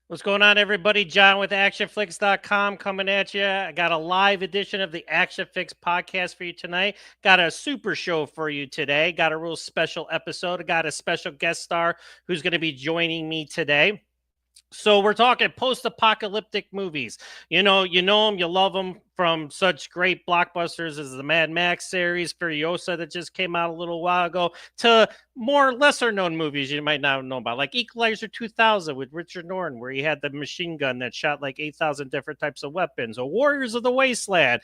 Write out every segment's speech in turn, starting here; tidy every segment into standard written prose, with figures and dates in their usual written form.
What's going on, everybody? John with ACTION-FLIX.com coming at you. I got a live edition of the Action-Fix podcast for you tonight. Got a super show for you today. Got a real special episode. I got a special guest star who's going to be joining me today. So we're talking post-apocalyptic movies. You know them, you love them from such great blockbusters as the Mad Max series, Furiosa that just came out a little while ago, to more lesser-known movies you might not know about, like Equalizer 2000 with Richard Norton, where he had the machine gun that shot like 8,000 different types of weapons, or Warriors of the Wasteland.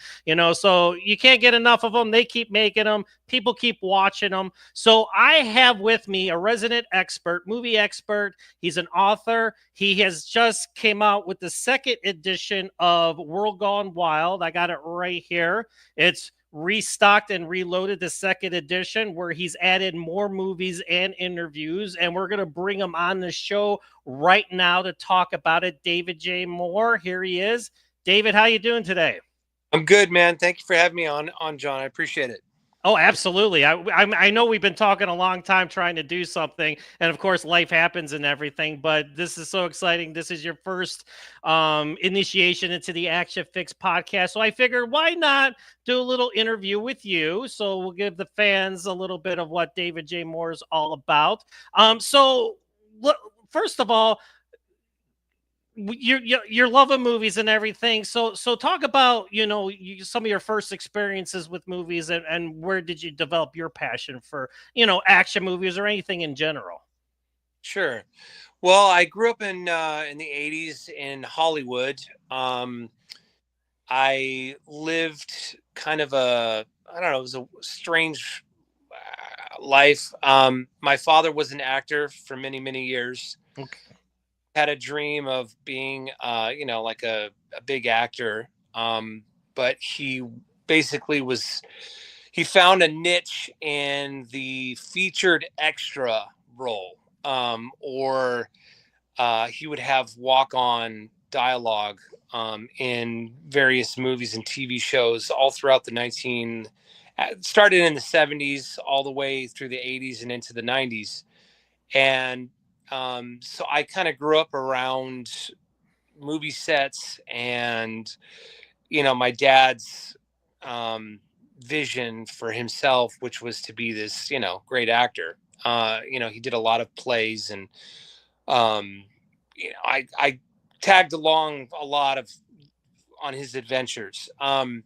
So you can't get enough of them. They keep making them. People keep watching them. So I have with me a resident expert, movie expert. He's an author. He has just came out with the second edition of World Gone Wild. I got it right here. It's restocked and reloaded, the second edition, where he's added more movies and interviews, and we're going to bring him on the show right now to talk about it. David J. Moore, here he is. David, how you doing today? I'm good, man. Thank you for having me on, John. I appreciate it. Oh, absolutely. I know we've been talking a long time trying to do something, and of course life happens and everything, but this is so exciting. This is your first initiation into the Action-Fix podcast. So I figured, why not do a little interview with you? So we'll give the fans a little bit of what David J. Moore is all about. So first of all, you're loving movies and everything. So talk about some of your first experiences with movies, and where did you develop your passion for action movies or anything in general? Sure. Well, I grew up in the 80s in Hollywood. I lived kind of it was a strange life. My father was an actor for many, many years. Okay. Had a dream of being like a big actor, but he basically he found a niche in the featured extra role, or he would have walk-on dialogue in various movies and TV shows all throughout started in the 70s all the way through the 80s and into the 90s. And so I kind of grew up around movie sets, and my dad's vision for himself, which was to be this great actor. He did a lot of plays, and I tagged along a lot on his adventures, and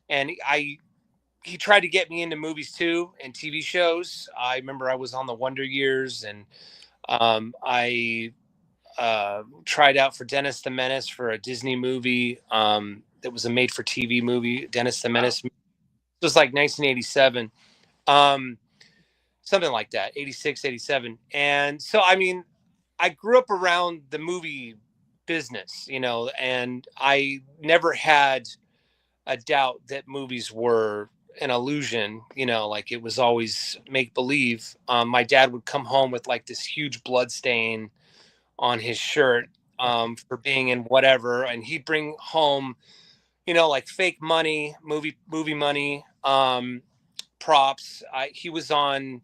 he tried to get me into movies too and TV shows. I remember I was on the Wonder Years, and I tried out for Dennis the Menace for a Disney movie that was a made-for-TV movie, Dennis the Menace. Wow. It was like 1987, something like that, 86, 87. And so, I grew up around the movie business, and I never had a doubt that movies were an illusion, like it was always make believe. My dad would come home with like this huge blood stain on his shirt for being in whatever, and he'd bring home like fake money, movie money, props. He was on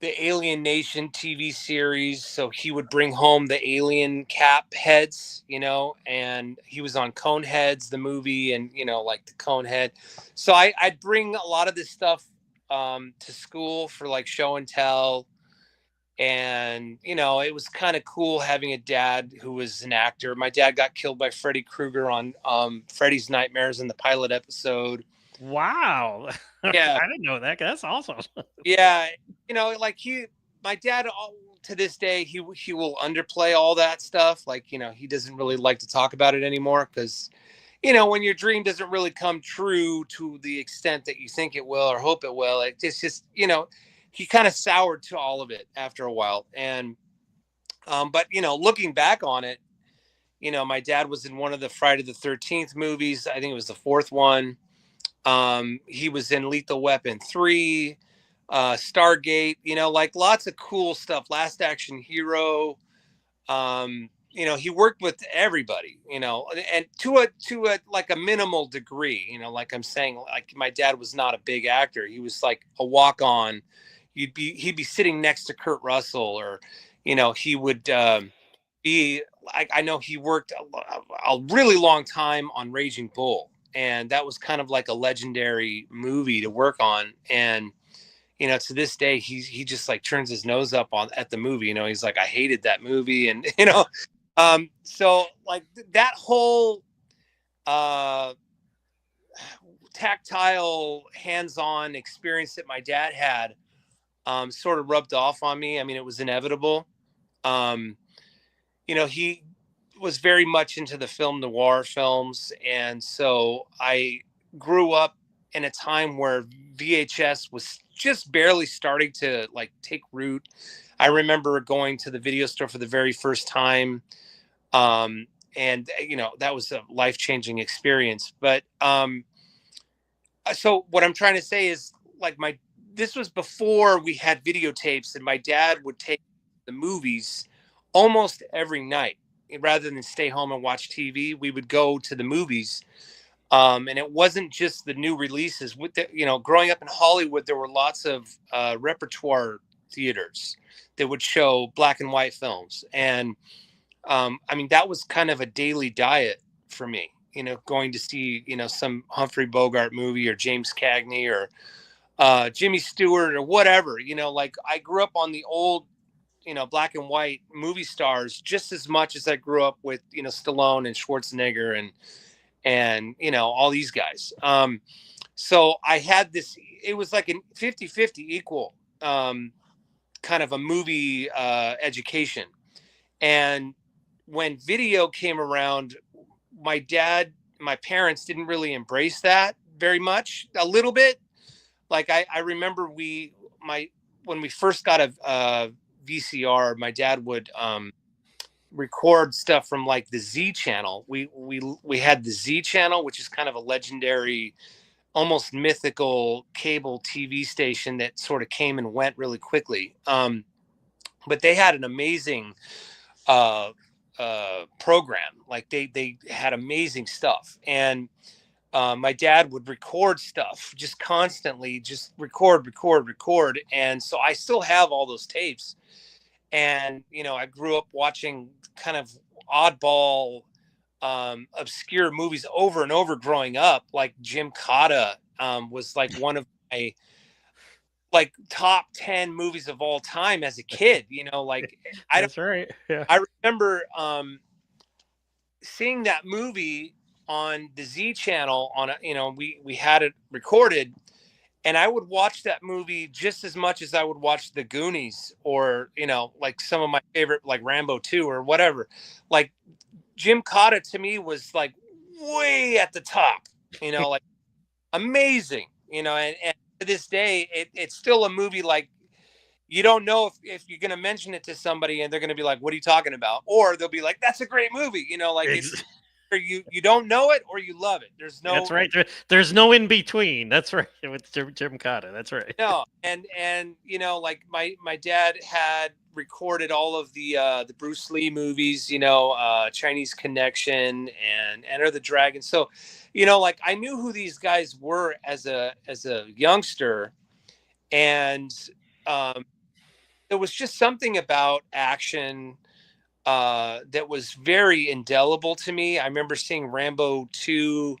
the Alien Nation TV series, so he would bring home the alien cap heads, and he was on Coneheads, the movie, and like the Conehead. So I'd bring a lot of this stuff to school for like show and tell, and it was kind of cool having a dad who was an actor. My dad got killed by Freddy Krueger on Freddy's Nightmares in the pilot episode. Wow. Yeah. I didn't know that. That's awesome. Yeah. Like my dad, to this day, he will underplay all that stuff. Like, he doesn't really like to talk about it anymore because, when your dream doesn't really come true to the extent that you think it will or hope it will, it's just, he kind of soured to all of it after a while. And, but, looking back on it, my dad was in one of the Friday the 13th movies. I think it was the fourth one. He was in Lethal Weapon 3, Stargate, like lots of cool stuff. Last Action Hero. He worked with everybody, and to a like a minimal degree, like I'm saying, like my dad was not a big actor. He was like a walk-on. He'd be sitting next to Kurt Russell, or, he would be I know he worked a really long time on Raging Bull, and that was kind of like a legendary movie to work on. And to this day, he just like turns his nose up at the movie. He's like, I hated that movie, and so like that whole tactile, hands-on experience that my dad had sort of rubbed off on me. I mean, it was inevitable. He was very much into the film noir films, and so I grew up in a time where VHS was just barely starting to like take root. I remember going to the video store for the very first time, and that was a life-changing experience. But so what I'm trying to say is, like, this was before we had videotapes, and my dad would take the movies almost every night. Rather than stay home and watch TV, we would go to the movies. And it wasn't just the new releases. Growing up in Hollywood, there were lots of repertoire theaters that would show black and white films. And I mean, that was kind of a daily diet for me, going to see, some Humphrey Bogart movie or James Cagney or Jimmy Stewart or whatever. Like, I grew up on the old black and white movie stars just as much as I grew up with, Stallone and Schwarzenegger and all these guys. So I had this, it was like a 50-50 equal kind of a movie education. And when video came around, my parents didn't really embrace that very much. A little bit. Like I remember when we first got a VCR, my dad would record stuff from like the Z channel. We had the Z channel, which is kind of a legendary, almost mythical cable TV station that sort of came and went really quickly. But they had an amazing program. Like they had amazing stuff. And my dad would record stuff just constantly, just record. And so I still have all those tapes. And, I grew up watching kind of oddball, obscure movies over and over growing up. Like Jim Cotta was like one of my like top 10 movies of all time as a kid, like That's right. Yeah. I remember seeing that movie on the Z channel we had it recorded. And I would watch that movie just as much as I would watch The Goonies or, like some of my favorite, like Rambo 2 or whatever. Like Jim Cotta to me was like way at the top, like amazing, and to this day, it's still a movie. Like, you don't know if you're going to mention it to somebody and they're going to be like, what are you talking about? Or they'll be like, that's a great movie. Like it's you don't know it or you love it. That's right. There's no in between. That's right. With Jim Cotta. That's right. No, and like my dad had recorded all of the Bruce Lee movies, Chinese Connection and Enter the Dragon. So, like I knew who these guys were as a youngster, and there was just something about action that was very indelible to me. I remember seeing Rambo 2,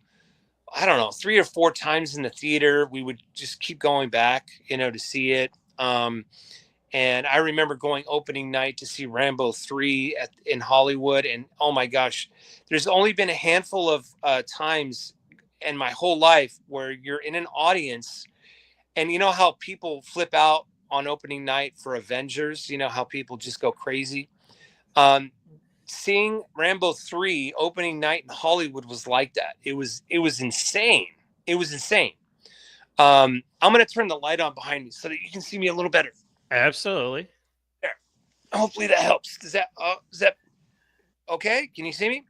I don't know, 3 or 4 times in the theater. We would just keep going back, to see it. And I remember going opening night to see Rambo 3 in Hollywood. And oh my gosh, there's only been a handful of times in my whole life where you're in an audience and you know how people flip out on opening night for Avengers, how people just go crazy. Seeing Rambo 3 opening night in Hollywood was like that. It was insane. It was insane. I'm going to turn the light on behind me so that you can see me a little better. Absolutely. There. Hopefully that helps. Is that okay? Can you see me?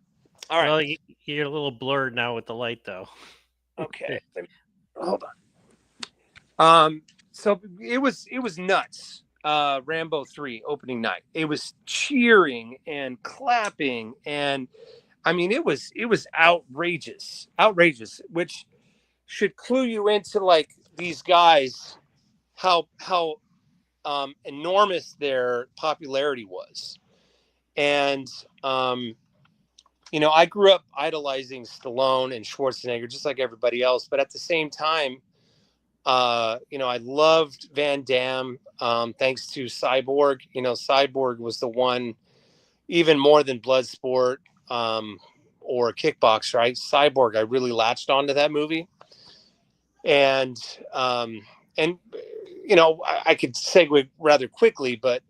All right. Well, you're a little blurred now with the light, though. Okay. Hold on. So it was nuts. Rambo 3 opening night. It was cheering and clapping, and I mean it was outrageous, which should clue you into like these guys, how enormous their popularity was. And I grew up idolizing Stallone and Schwarzenegger just like everybody else, but at the same time, I loved Van Damme, thanks to Cyborg. Cyborg was the one, even more than Bloodsport, or Kickboxer. Cyborg, I really latched onto that movie. And, and, I could segue rather quickly, but,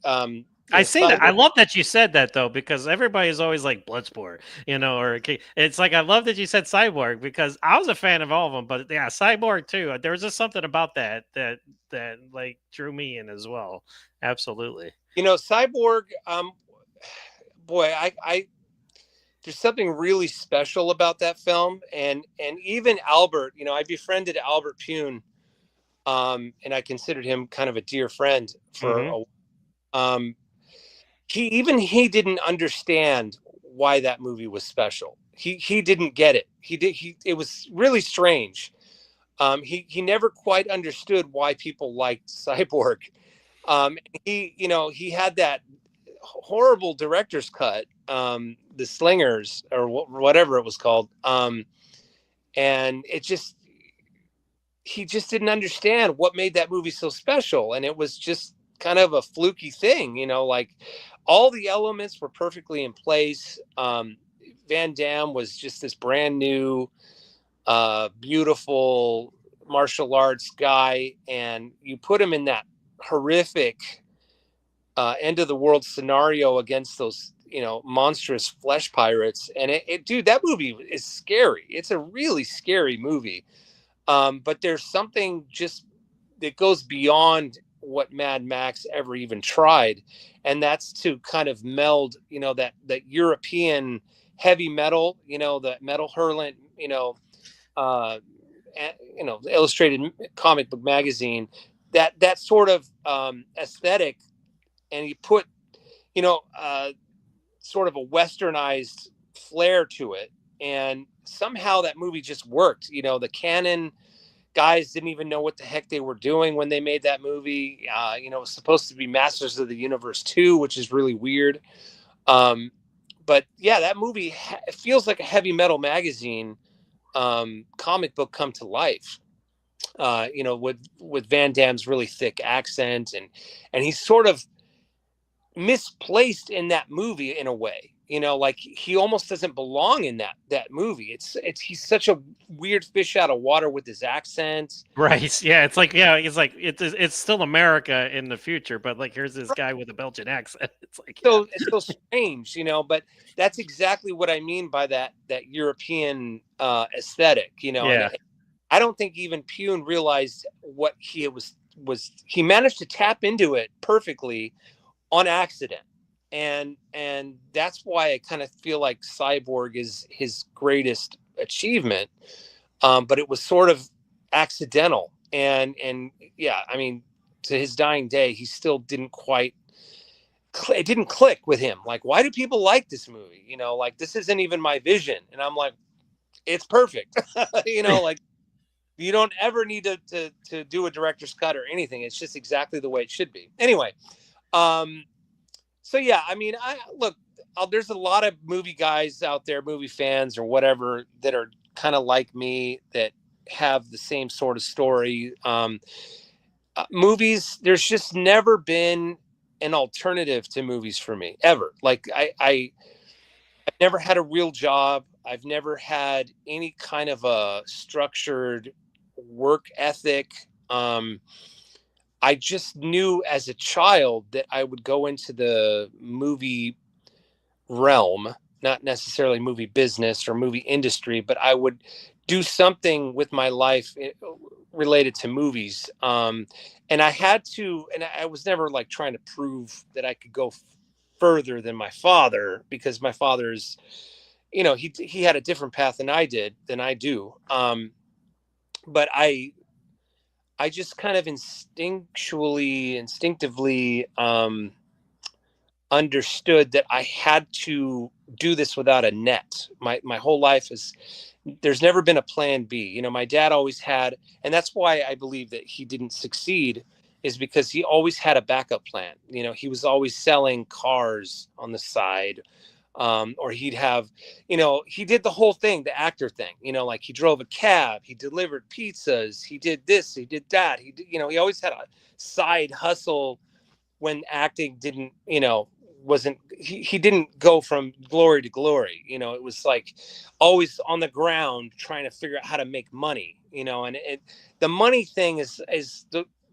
I say that. I Cyborg, love that you said that though, because everybody is always like Bloodsport, or it's like I love that you said Cyborg because I was a fan of all of them, but yeah, Cyborg too. There was just something about that like drew me in as well. Absolutely. Cyborg, boy, there's something really special about that film. And even Albert, I befriended Albert Pune, and I considered him kind of a dear friend for Mm-hmm. he didn't understand why that movie was special. He didn't get it. It was really strange. He never quite understood why people liked Cyborg. He had that horrible director's cut, the Slingers, or whatever it was called. And he just didn't understand what made that movie so special. And it was just kind of a fluky thing, like all the elements were perfectly in place. Van Damme was just this brand new, beautiful martial arts guy. And you put him in that horrific, end of the world scenario against those, monstrous flesh pirates. And dude, that movie is scary. It's a really scary movie. But there's something just that goes beyond what Mad Max ever even tried, and that's to kind of meld, that European heavy metal, the metal hurlant, uh, the Illustrated Comic Book Magazine, that sort of, aesthetic, and you put, sort of a westernized flair to it, and somehow that movie just worked. The canon guys didn't even know what the heck they were doing when they made that movie. It was supposed to be Masters of the Universe 2, which is really weird. But yeah, that movie feels like a heavy metal magazine, comic book come to life. With Van Damme's really thick accent, and he's sort of misplaced in that movie in a way. Like he almost doesn't belong in that movie. He's such a weird fish out of water with his accent. Right. Yeah. It's like it's still America in the future, but like here's this guy with a Belgian accent. It's like So it's so strange, but that's exactly what I mean by that European, aesthetic. yeah. And I don't think even Pune realized what he managed to tap into it perfectly on accident. And that's why I kind of feel like Cyborg is his greatest achievement. But it was sort of accidental. And yeah, I mean, to his dying day, he still didn't quite, it didn't click with him. Like, why do people like this movie? Like, this isn't even my vision. And I'm like, it's perfect. Like, you don't ever need to do a director's cut or anything. It's just exactly the way it should be. Anyway, so yeah, I mean, there's a lot of movie guys out there, movie fans or whatever, that are kind of like me, that have the same sort of story. Movies, there's just never been an alternative to movies for me ever. Like I've never had a real job. I've never had any kind of a structured work ethic. I just knew as a child that I would go into the movie realm, not necessarily movie business or movie industry, but I would do something with my life related to movies. And I had to, and I was never like trying to prove that I could go further than my father, because my father's, he had a different path than I do. But I just kind of instinctively, understood that I had to do this without a net. My whole life there's never been a plan B. My dad always had, and that's why I believe that he didn't succeed is because he always had a backup plan. He was always selling cars on the side, or he'd have, he did the whole thing, the actor thing, like he drove a cab, he delivered pizzas, he did this, he did that. He always had a side hustle when acting didn't, wasn't, he didn't go from glory to glory. It was like always on the ground trying to figure out how to make money, and the money thing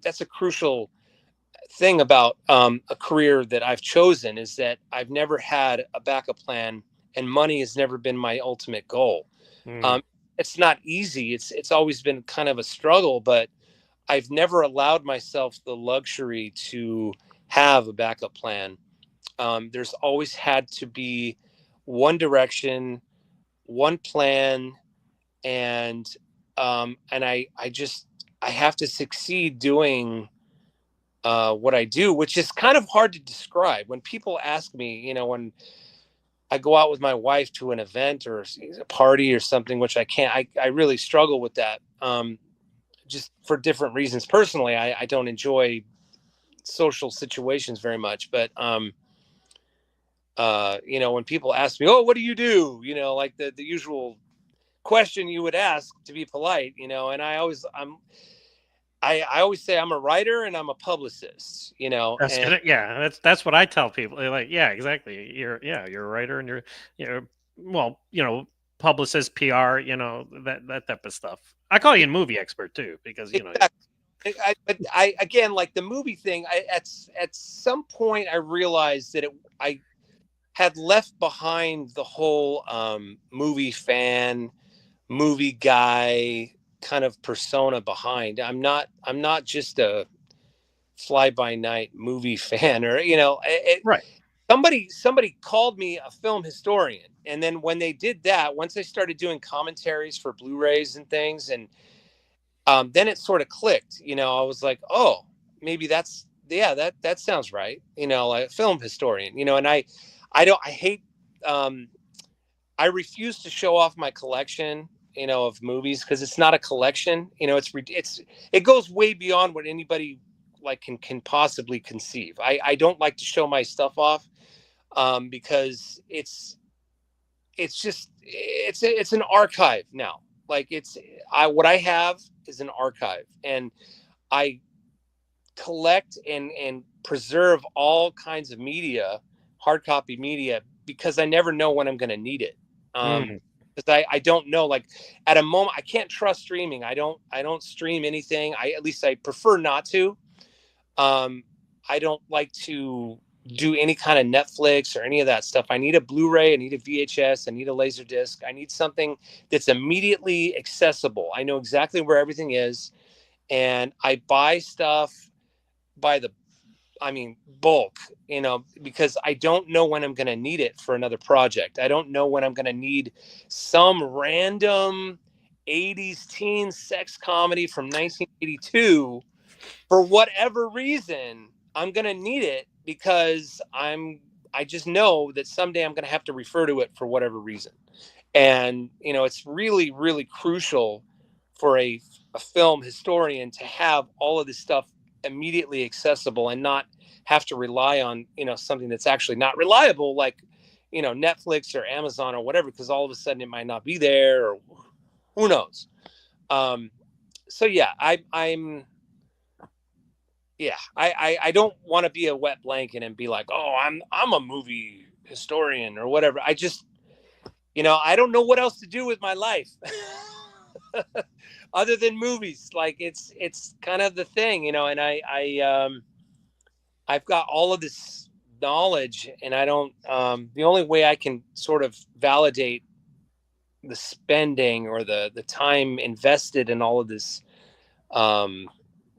that's a crucial thing about a career that I've chosen, is that I've never had a backup plan, and money has never been my ultimate goal. It's not easy. It's always been kind of a struggle, but I've never allowed myself the luxury to have a backup plan. There's always had to be one direction, one plan, and I have to succeed doing what I do, which is kind of hard to describe. When people ask me, when I go out with my wife to an event or a party or something, which I can't, I really struggle with that. Just for different reasons. Personally, I don't enjoy social situations very much, but when people ask me, oh, what do you do? Like the usual question you would ask to be polite, and I always say I'm a writer and I'm a publicist, That's and good. Yeah, that's what I tell people. They're like, yeah, exactly. You're a writer and you're well, publicist, PR, that type of stuff. I call you a movie expert too, because exactly. But I again, like the movie thing, at some point I realized that I had left behind the whole movie fan, movie guy kind of persona behind. I'm not just a fly by night movie fan, or right. somebody called me a film historian, and then when they did that, once I started doing commentaries for Blu-rays and things, and then it sort of clicked. I was like, oh, maybe that sounds right. Like a film historian. And I hate, I refuse to show off my collection, of movies, because it's not a collection. It goes way beyond what anybody like can possibly conceive. I don't like to show my stuff off, because it's an archive now. Like what I have is an archive, and I collect and preserve all kinds of media, hard copy media, because I never know when I'm going to need it. Because I don't know, like at a moment, I can't trust streaming. I don't stream anything. At least I prefer not to. I don't like to do any kind of Netflix or any of that stuff. I need a Blu-ray, I need a VHS, I need a laser disc. I need something that's immediately accessible. I know exactly where everything is, and I buy stuff by the bulk, because I don't know when I'm going to need it for another project. I don't know when I'm going to need some random 80s teen sex comedy from 1982. For whatever reason, I'm going to need it, because I just know that someday I'm going to have to refer to it for whatever reason. And, it's really, really crucial for a film historian to have all of this stuff immediately accessible, and not have to rely on, something that's actually not reliable, like, Netflix or Amazon or whatever, because all of a sudden it might not be there, or who knows. So yeah, I don't want to be a wet blanket and be like, oh, I'm a movie historian or whatever. I just, I don't know what else to do with my life other than movies. Like it's kind of the thing, and I've got all of this knowledge, and I don't, the only way I can sort of validate the spending or the time invested in all of this,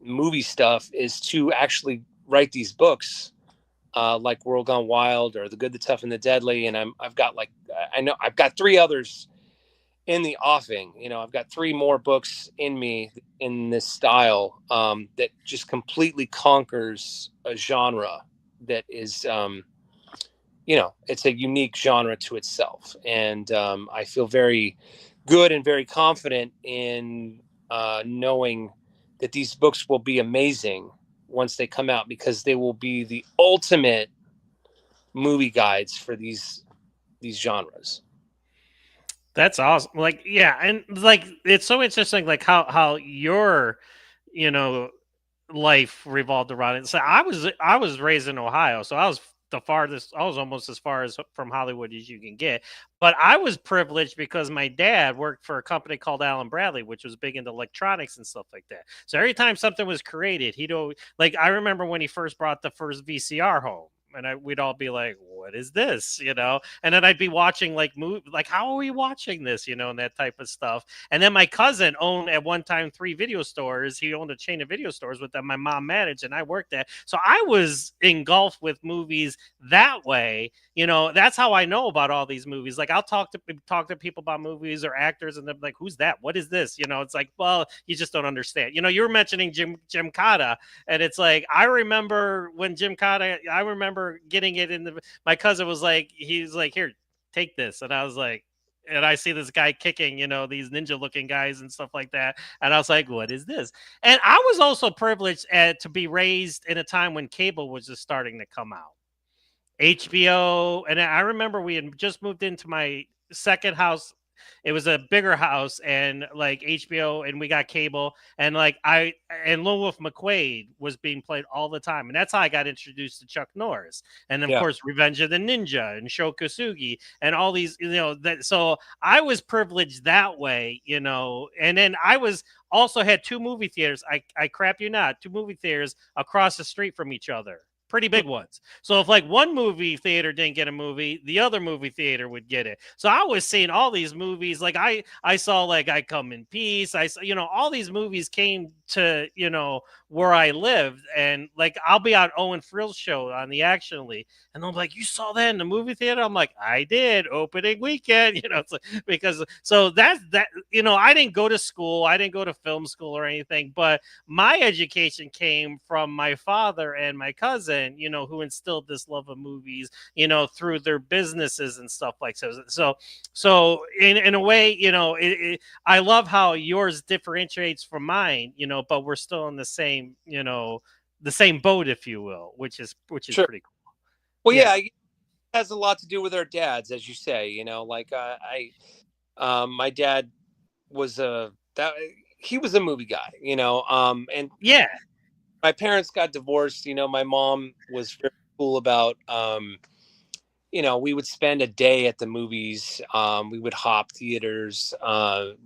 movie stuff, is to actually write these books, like World Gone Wild or The Good, the Tough, and the Deadly. And I've got I've got 3 others in the offing. I've got 3 more books in me in this style, that just completely conquers a genre that is, it's a unique genre to itself. And I feel very good and very confident in knowing that these books will be amazing once they come out, because they will be the ultimate movie guides for these genres. That's awesome. Like, yeah, and like it's so interesting, like how your, you know, life revolved around it. So I was raised in Ohio, so I was the farthest. I was almost as far as from Hollywood as you can get. But I was privileged because my dad worked for a company called Allen Bradley, which was big into electronics and stuff like that. So every time something was created, he'd always, like, I remember when he first brought the first VCR home. And we'd all be like, "What is this?" And then I'd be watching like like, how are we watching this? And that type of stuff. And then my cousin owned at one time 3 video stores. He owned a chain of video stores with them. My mom managed, and I worked at. So I was engulfed with movies that way. That's how I know about all these movies. Like, I'll talk to people about movies or actors, and they're like, "Who's that? What is this?" It's like, well, you just don't understand. You were mentioning Jim Cotta, and it's like, I remember when Jim Cotta. I remember getting it in the. My cousin was like, he's like, "Here, take this," and I was like, and I see this guy kicking, these ninja looking guys and stuff like that. And I was like, what is this? And I was also privileged to be raised in a time when cable was just starting to come out. HBO. And I remember we had just moved into my second house. It was a bigger house, and like HBO, and we got cable, and like Lone Wolf McQuade was being played all the time, and that's how I got introduced to Chuck Norris, and of course Revenge of the Ninja and Sho Kosugi and all these, that. So I was privileged that way, and then I was also had 2 movie theaters. I crap you not, 2 movie theaters across the street from each other. Pretty big ones. So if like one movie theater didn't get a movie, the other movie theater would get it. So I was seeing all these movies. Like I saw like I Come in Peace. I saw, all these movies came to, where I lived. And like, I'll be on Owen Frill's show on the Action League. And I'm like, you saw that in the movie theater? I'm like, I did, opening weekend, it's like, because so that, I didn't go to school. I didn't go to film school or anything, but my education came from my father and my cousin, who instilled this love of movies, through their businesses and stuff like so. So in a way, I love how yours differentiates from mine, but we're still in the same, the same boat, if you will, which is Sure. pretty cool. Well, yeah, it has a lot to do with our dads, as you say. Like my dad was he was a movie guy, and yeah. My parents got divorced. My mom was very cool about, we would spend a day at the movies. We would hop theaters,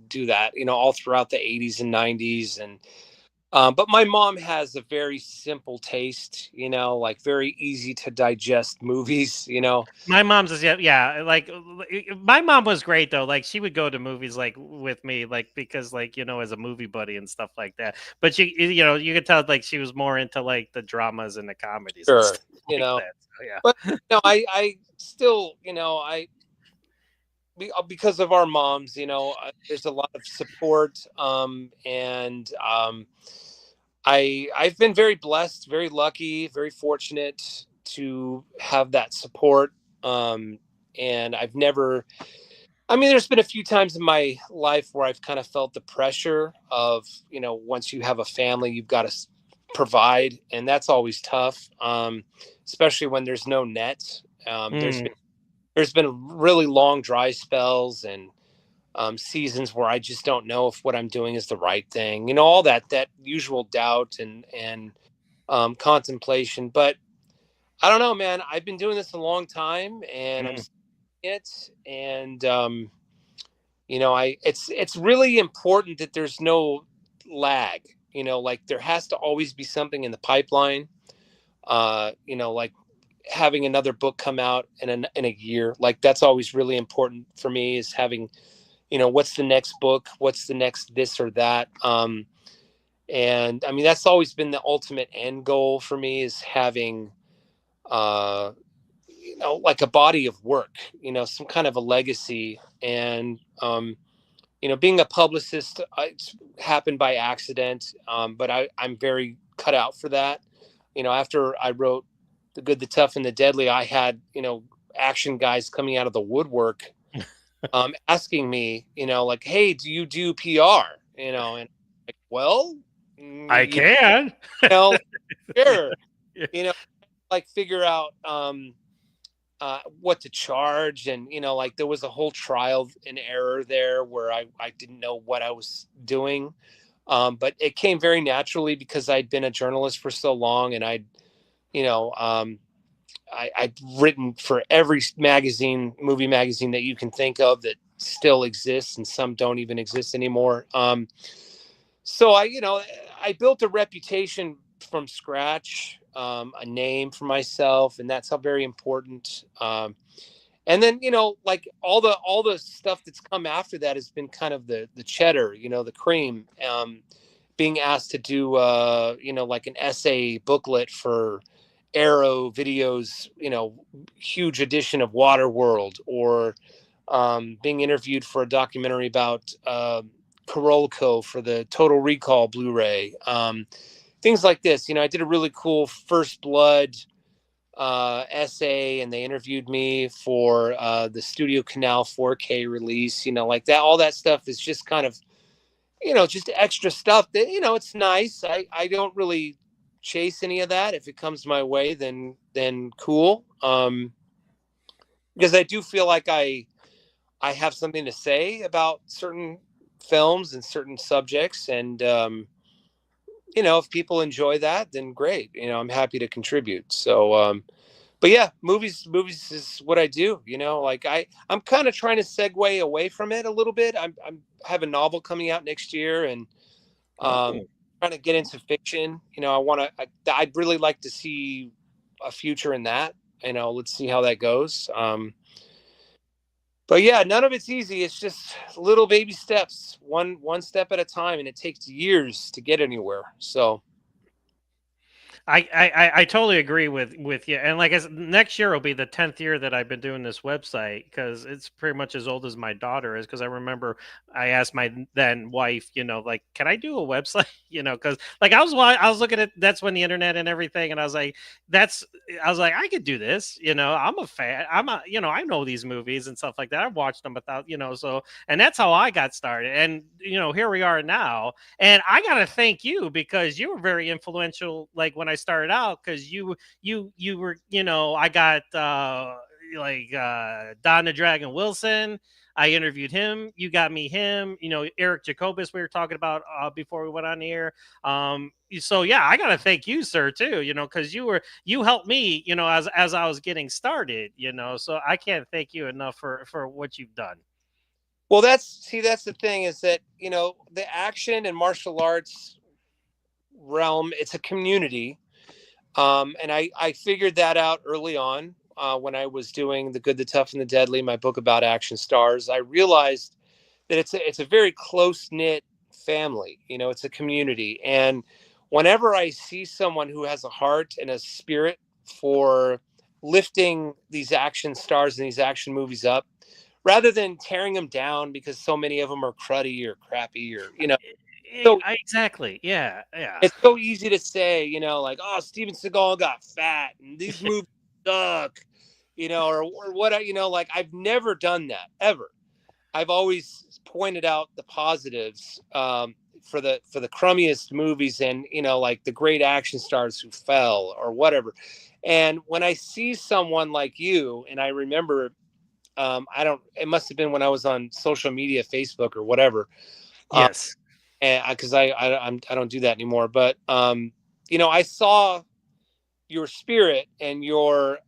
do that, all throughout the 80s and 90s. And but my mom has a very simple taste, like very easy to digest movies. My mom's is, yeah. Like, my mom was great though. Like, she would go to movies like with me, like, because like, as a movie buddy and stuff like that. But you could tell like she was more into like the dramas and the comedies. Sure. And stuff like that. So, yeah. But I still, because of our moms, there's a lot of support, and I've been very blessed, very lucky, very fortunate to have that support. And I've never, there's been a few times in my life where I've kind of felt the pressure of, once you have a family, you've got to provide, and that's always tough, especially when there's no net. There's been really long dry spells and seasons where I just don't know if what I'm doing is the right thing. All that usual doubt and contemplation. But I don't know, man. I've been doing this a long time, and I'm it. And it's really important that there's no lag. Like there has to always be something in the pipeline. Like having another book come out in a year, like that's always really important for me, is having, what's the next book, what's the next this or that. And that's always been the ultimate end goal for me, is having like a body of work, some kind of a legacy. And being a publicist, it's happened by accident, but I'm very cut out for that. After I wrote The Good, the Tough, and the Deadly, I had, action guys coming out of the woodwork, asking me, like, hey, do you do PR? And like, well, I can. sure, Yeah. you know, like figure out what to charge, and like there was a whole trial and error there where I didn't know what I was doing, but it came very naturally because I'd been a journalist for so long, and you know um, I've written for every magazine, movie magazine that you can think of that still exists, and some don't even exist anymore. So I built a reputation from scratch, a name for myself, and that's how very important. And then like all the stuff that's come after that has been kind of the cheddar, the cream. Being asked to do like an essay booklet for Arrow Video's huge edition of Waterworld, or being interviewed for a documentary about Corolco for the Total Recall Blu-ray. Things like this. I did a really cool First Blood essay, and they interviewed me for the Studio Canal 4K release. Like that. All that stuff is just kind of just extra stuff that it's nice. I don't really chase any of that. If it comes my way, then cool. Because I do feel like I have something to say about certain films and certain subjects, and if people enjoy that, then great. I'm happy to contribute. So but yeah, movies is what I do. Like I'm kind of trying to segue away from it a little bit. I'm have a novel coming out next year, and um Oh. trying to get into fiction. I'd really like to see a future in that. Let's see how that goes. But yeah, none of it's easy. It's just little baby steps, one step at a time, and it takes years to get anywhere. So I totally agree with you. And like next year will be the 10th year that I've been doing this website, because it's pretty much as old as my daughter is. Because I remember I asked my then wife, like, can I do a website? Because like I was looking at, that's when the internet and everything, and I was like, I could do this. I'm a fan. I know these movies and stuff like that. I've watched them without, so, and that's how I got started. And here we are now. And I got to thank you, because you were very influential, like when I started out, because you were, I got Don the Dragon Wilson. I interviewed him. You got me him. Eric Jacobus, we were talking about before we went on the air. So yeah, I got to thank you, sir, too. Because you helped me. As I was getting started. So I can't thank you enough for what you've done. well, that's the thing, is that the action and martial arts realm, it's a community. And I figured that out early on, when I was doing The Good, the Tough, and the Deadly, my book about action stars. I realized that it's a very close knit family. It's a community, and whenever I see someone who has a heart and a spirit for lifting these action stars and these action movies up, rather than tearing them down because so many of them are cruddy or crappy, or so Exactly. Yeah. Yeah. it's so easy to say, like, oh, Steven Seagal got fat and these movies suck, or what, like I've never done that ever. I've always pointed out the positives, for the crummiest movies, and like the great action stars who fell or whatever. And when I see someone like you, and I remember, I don't, it must have been when I was on social media, Facebook or whatever, Yes. and because I don't do that anymore. But I saw your spirit, and your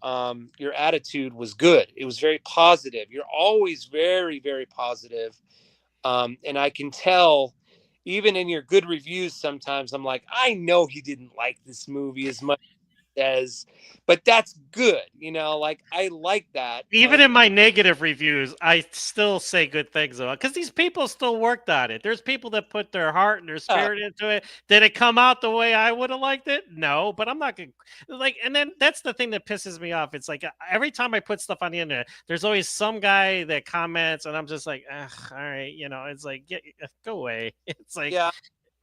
attitude was good. It was very positive. You're always very, very positive. And I can tell, even in your good reviews, sometimes I'm like, I know he didn't like this movie as much as, but that's good. Like I like that. Even in my negative reviews, I still say good things about it, because these people still worked on it. There's people that put their heart and their Yeah, spirit into it. Did it come out the way I would have liked it? No, but I'm not gonna like. And then that's the thing that pisses me off. It's like every time I put stuff on the internet, there's always some guy that comments, and I'm just like, ugh, all right, it's like go away. It's like, yeah.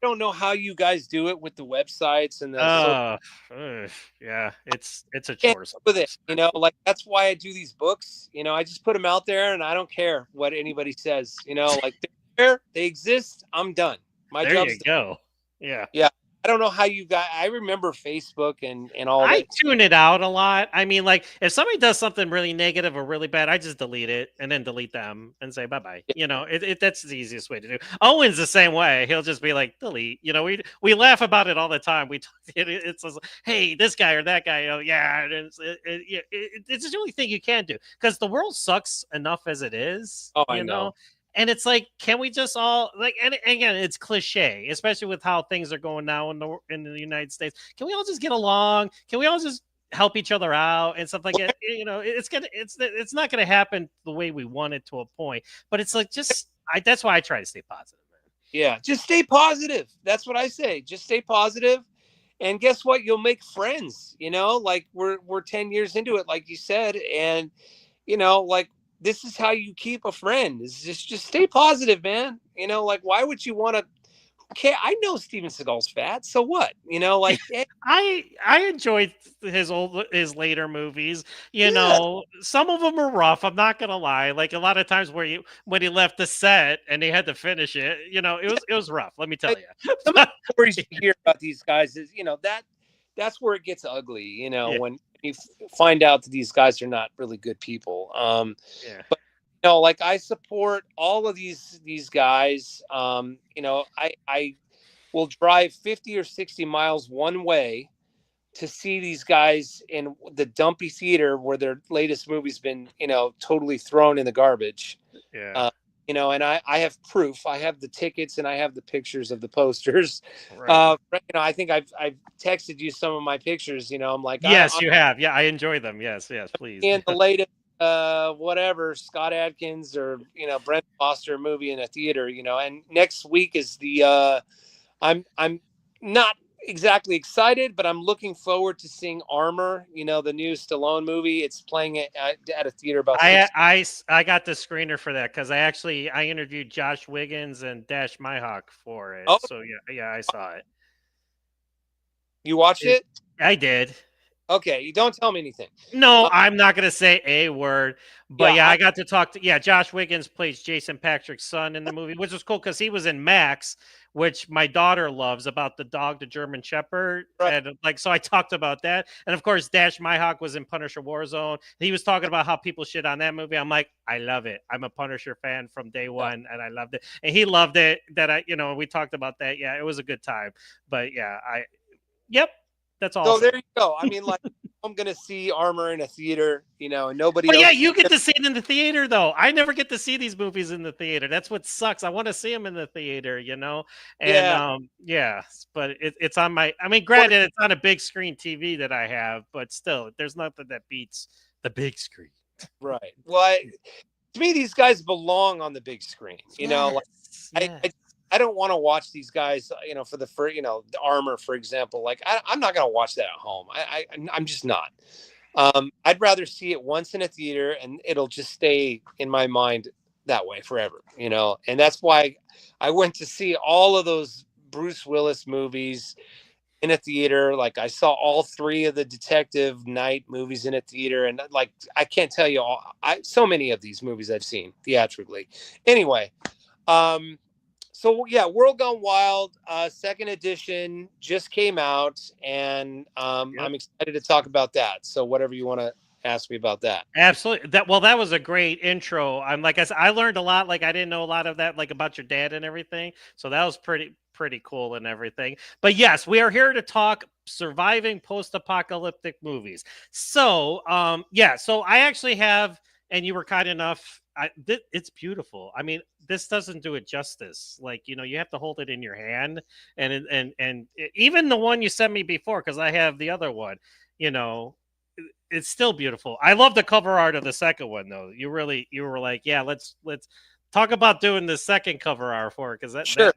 I don't know how you guys do it with the websites and the social. uh, ugh, yeah, it's a Can't chore deal with it. sometimes. Like that's why I do these books. I just put them out there, and I don't care what anybody says. Like they're there, they exist. I'm done. My There job's you done. go. Yeah. Yeah, I don't know how you got. I remember Facebook and all I that. tune it out a lot. I mean, like if somebody does something really negative or really bad, I just delete it and then delete them and say bye bye. You know, that's the easiest way to do. Owen's the same way. He'll just be like delete. You know, we laugh about it all the time. It's just, hey, this guy or that guy. Oh yeah, it's the only thing you can do because the world sucks enough as it is. Oh, I You know. know. And it's like, can we just all like? And again, it's cliche, especially with how things are going now in the United States. Can we all just get along? Can we all just help each other out and stuff like that? You know, it's not gonna happen the way we want it to a point. But it's like that's why I try to stay positive, man. Yeah, just stay positive. That's what I say. Just stay positive, and guess what? You'll make friends. You know, like we're 10 years into it, like you said, and like this is how you keep a friend. Is just stay positive, man. Like why would you want to? Okay, I know Steven Seagal's fat, so what? Like I enjoyed his later movies. yeah, Some of them are rough. I'm not gonna lie. Like a lot of times when he left the set and they had to finish it, it was rough. Let me tell you. some of the stories you hear about these guys is that's where it gets ugly. Yeah, When you find out that these guys are not really good people. yeah, But like I support all of these guys. I will drive 50 or 60 miles one way to see these guys in the dumpy theater where their latest movie's been, totally thrown in the garbage. yeah. Uh, and I have proof. I have the tickets and I have the pictures of the posters. Right. I think I've texted you some of my pictures. I'm like, Yes, you have. Yeah, I enjoy them. Yes, please. in the latest whatever Scott Adkins or Brent Foster movie in a theater, and next week is the I'm not exactly excited, but I'm looking forward to seeing Armor, the new Stallone movie. It's playing at a theater about I six. I I got the screener for that because I interviewed Josh Wiggins and Dash Myhawk for it. Oh, So yeah, I saw it. you watched It- it? I did. Okay, you don't tell me anything. No, Uh, I'm not gonna say a word, but yeah, yeah, I got to talk to Josh Wiggins plays Jason Patrick's son in the movie, which was cool because he was in Max, which my daughter loves about the dog, the German Shepherd, right. and like so I talked about that, and of course Dash Myhawk was in Punisher Warzone. He was talking about how people shit on that movie. I'm like, I love it. I'm a Punisher fan from day Yeah. one, and I loved it, and he loved it. We talked about that. Yeah, it was a good time, but yeah, yep, that's all. So there you go. I mean, like, I'm gonna see Armor in a theater, and nobody But yeah, else. you get to see it in the theater, though. I never get to see these movies in the theater. That's what sucks. I want to see them in the theater, And Yeah. yeah, but it's on my. I mean, Or- granted, it's on a big screen TV that I have, but still, there's nothing that beats the big screen. Right. Well, to me, these guys belong on the big screen. Like Yes. I don't want to watch these guys, for the Armor, for example. Like I'm not going to watch that at home. I'm just not. I'd rather see it once in a theater and it'll just stay in my mind that way forever, and that's why I went to see all of those Bruce Willis movies in a theater. Like I saw all three of the Detective Night movies in a theater. And like, I can't tell you so many of these movies I've seen theatrically. Anyway, so yeah, World Gone Wild, second edition just came out, and Yep. I'm excited to talk about that. So whatever you want to ask me about that. Absolutely. That was a great intro. I'm like I said, I learned a lot. Like I didn't know a lot of that, like about your dad and everything. So that was pretty cool and everything. But yes, we are here to talk surviving post-apocalyptic movies. So so I actually have, and you were kind enough. It's beautiful. I mean, this doesn't do it justice. Like you have to hold it in your hand, and even the one you sent me before, because I have the other one. It's still beautiful. I love the cover art of the second one though. You were like, yeah, let's talk about doing the second cover art for it because Sure.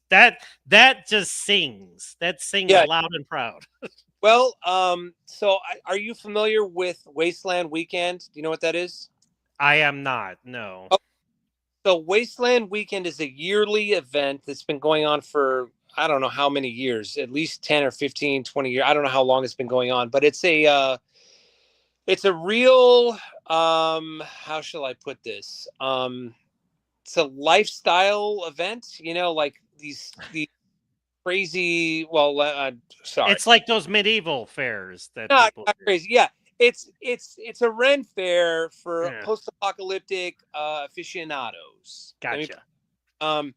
that just sings. That sings Yeah. loud and proud. Well, so are you familiar with Wasteland Weekend? Do you know what that is? I am not. No. Oh, so Wasteland Weekend is a yearly event that's been going on for I don't know how many years, at least 10 or 15, 20 years. I don't know how long it's been going on, but it's a real how shall I put this? It's a lifestyle event, like these crazy. Well, sorry, It's like those medieval fairs that people. not crazy. Yeah, it's a Ren fair for Yeah, post-apocalyptic aficionados. Let me gotcha. um,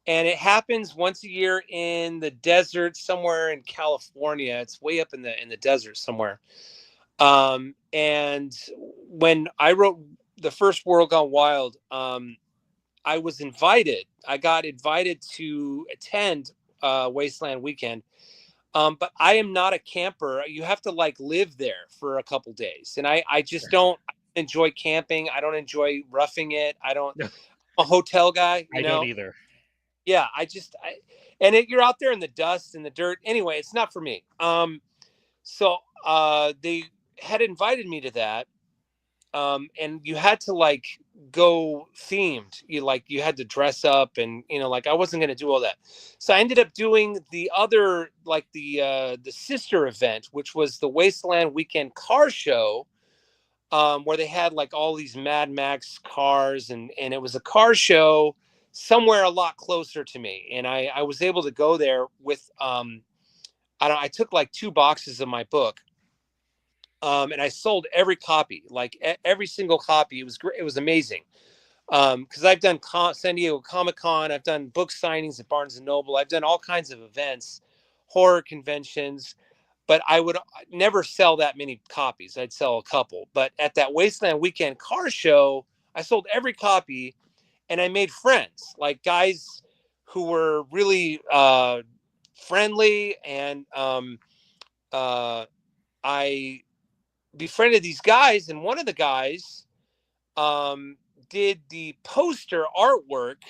and it happens once a year in the desert somewhere in California. It's way up in the desert somewhere. And when I wrote the first World Gone Wild, I was invited. I got invited to attend Wasteland Weekend. But I am not a camper. You have to like live there for a couple days, and I just don't enjoy camping. I don't enjoy roughing it. I don't. No, I'm a hotel guy, you I don't know. either. Yeah, and you're out there in the dust and the dirt. Anyway, it's not for me. So they had invited me to that, and you had to like go themed. You had to dress up, and like I wasn't going to do all that. So I ended up doing the other, like the sister event, which was the Wasteland Weekend Car Show, where they had like all these Mad Max cars, and it was a car show somewhere a lot closer to me, and I was able to go there with I took like 2 boxes of my book. And I sold every copy, like every single copy. It was great. It was amazing. Because I've done San Diego Comic-Con, I've done book signings at Barnes and Noble, I've done all kinds of events, horror conventions, but I would never sell that many copies. I'd sell a couple. But at that Wasteland Weekend Car Show, I sold every copy, and I made friends, like guys who were really friendly, and I befriended these guys, and one of the guys did the poster artwork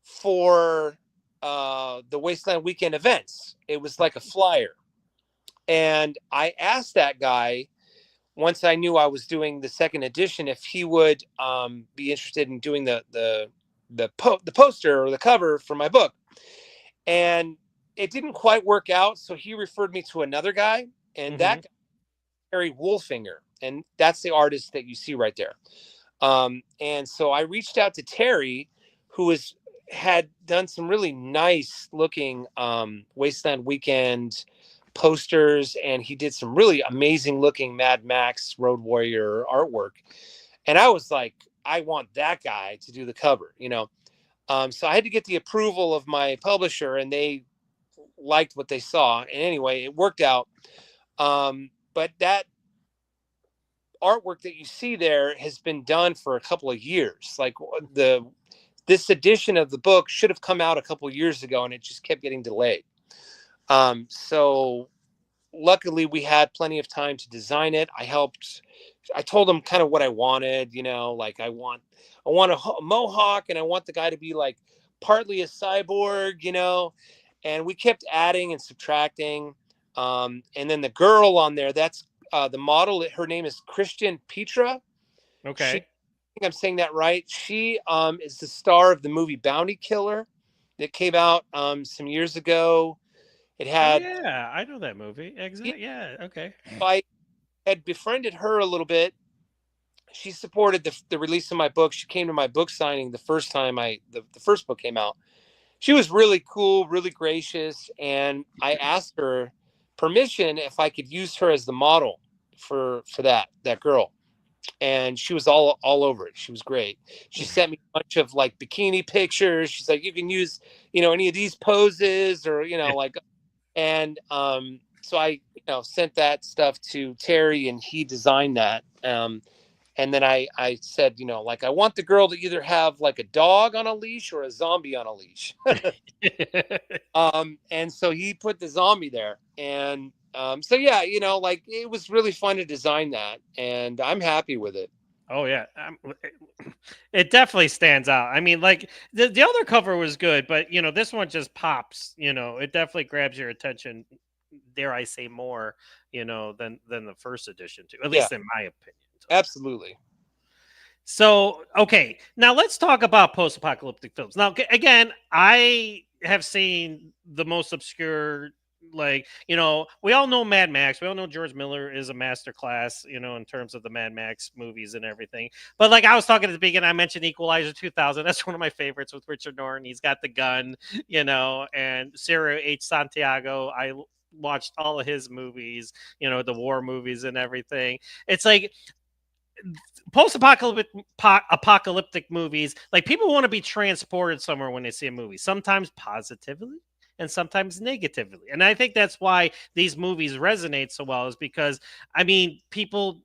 for the Wasteland Weekend events. It was like a flyer. And I asked that guy, once I knew I was doing the second edition, if he would be interested in doing the poster or the cover for my book. And it didn't quite work out, so he referred me to another guy, and that guy, Terry Wolfinger, and that's the artist that you see right there. And so I reached out to Terry, who had done some really nice looking Wasteland Weekend posters, and he did some really amazing looking Mad Max Road Warrior artwork. And I was like, I want that guy to do the cover, So I had to get the approval of my publisher, and they liked what they saw. And anyway, it worked out. But that artwork that you see there has been done for a couple of years. Like this edition of the book should have come out a couple of years ago, and it just kept getting delayed. So luckily we had plenty of time to design it. I told them kind of what I wanted, like I want a mohawk, and I want the guy to be like partly a cyborg, and we kept adding and subtracting. And then the girl on there, that's the model, her name is Christian Petra. Okay. I think I'm saying that right. She is the star of the movie Bounty Killer that came out some years ago. It had. Oh yeah, I know that movie. Exactly. Yeah. Okay. I had befriended her a little bit. She supported the release of my book. She came to my book signing the first time the first book came out. She was really cool, really gracious, and I asked her permission if I could use her as the model for that girl, and she was all over it. She was great. She sent me a bunch of like bikini pictures. She's like, you can use any of these poses, or like, and so I sent that stuff to Terry, and he designed that. And then I said, like, I want the girl to either have like a dog on a leash or a zombie on a leash. And so he put the zombie there. And so, yeah, like it was really fun to design that. And I'm happy with it. Oh yeah, it definitely stands out. I mean, like the other cover was good, but this one just pops. It definitely grabs your attention. Dare I say more? Than the first edition too. At least in my opinion. Absolutely. So okay, now let's talk about post-apocalyptic films. Now again, I have seen the most obscure Like, we all know Mad Max. We all know George Miller is a masterclass, in terms of the Mad Max movies and everything. But like I was talking at the beginning, I mentioned Equalizer 2000. That's one of my favorites with Richard Norton. He's got the gun, and Sarah H. Santiago. Watched all of his movies, the war movies and everything. It's like post-apocalyptic movies, like people want to be transported somewhere when they see a movie, sometimes positively and sometimes negatively. And I think that's why these movies resonate so well, is because people,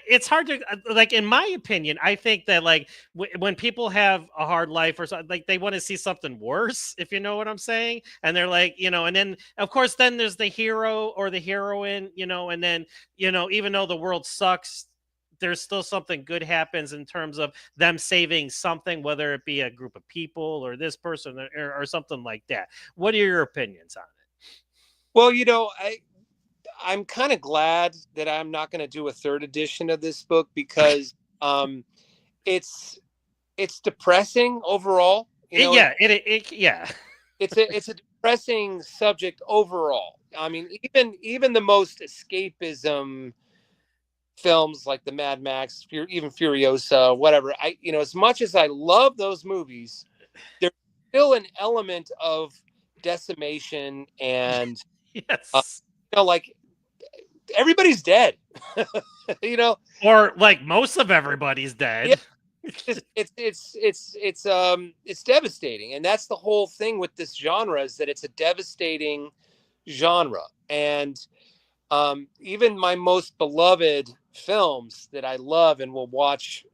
it's hard to, like, in my opinion, I think that, like, when people have a hard life or something, like, they want to see something worse, if you know what I'm saying. And they're like, and then of course then there's the hero or the heroine, and then, even though the world sucks, there's still something good happens in terms of them saving something, whether it be a group of people or this person, or something like that. What are your opinions on it? Well, I'm kind of glad that I'm not going to do a third edition of this book, because it's depressing overall. Yeah. It's a depressing subject overall. I mean, even the most escapism films like the Mad Max, even Furiosa, whatever. As much as I love those movies, there's still an element of decimation, and Yes. like everybody's dead. you know, Or like most of everybody's yeah, dead. it's devastating, and that's the whole thing with this genre, is that it's a devastating genre. And even my most beloved films that I love and will watch,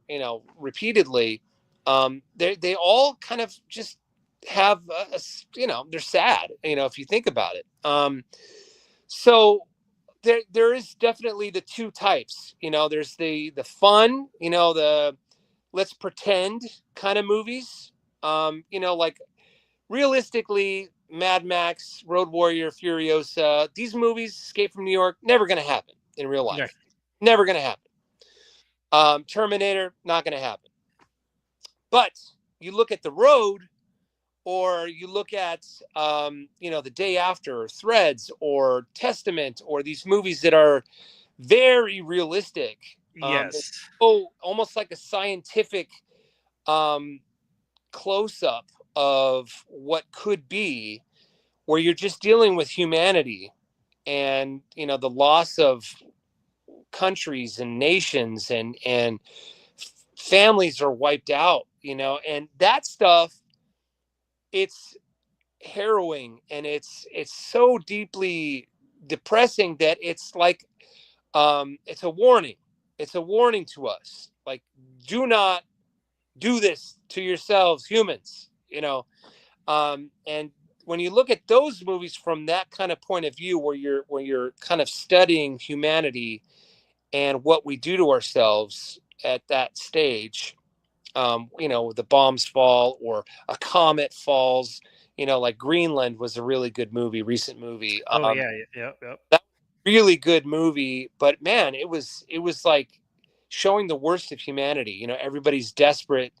repeatedly, they all kind of just have they're sad, if you think about it. So there is definitely the two types. There's the fun, the let's pretend kind of movies. Like, realistically, Mad Max, Road Warrior, Furiosa, these movies, Escape from New York, never going to happen in real life. Yeah. Never going to happen. Terminator, not going to happen. But you look at The Road, or you look at, The Day After, or Threads, or Testament, or these movies that are very realistic. Yes. Almost like a scientific close up of what could be, where you're just dealing with humanity, and the loss of countries and nations, and families are wiped out, and that stuff. It's harrowing, and it's so deeply depressing that it's like, it's a warning. It's a warning to us, like, do not do this to yourselves, humans. And when you look at those movies from that kind of point of view, where you're kind of studying humanity and what we do to ourselves at that stage, the bombs fall, or a comet falls, like Greenland was a really good movie, recent movie. Oh yeah. Yep. Yep. That really good movie, but man, it was like showing the worst of humanity. Everybody's desperate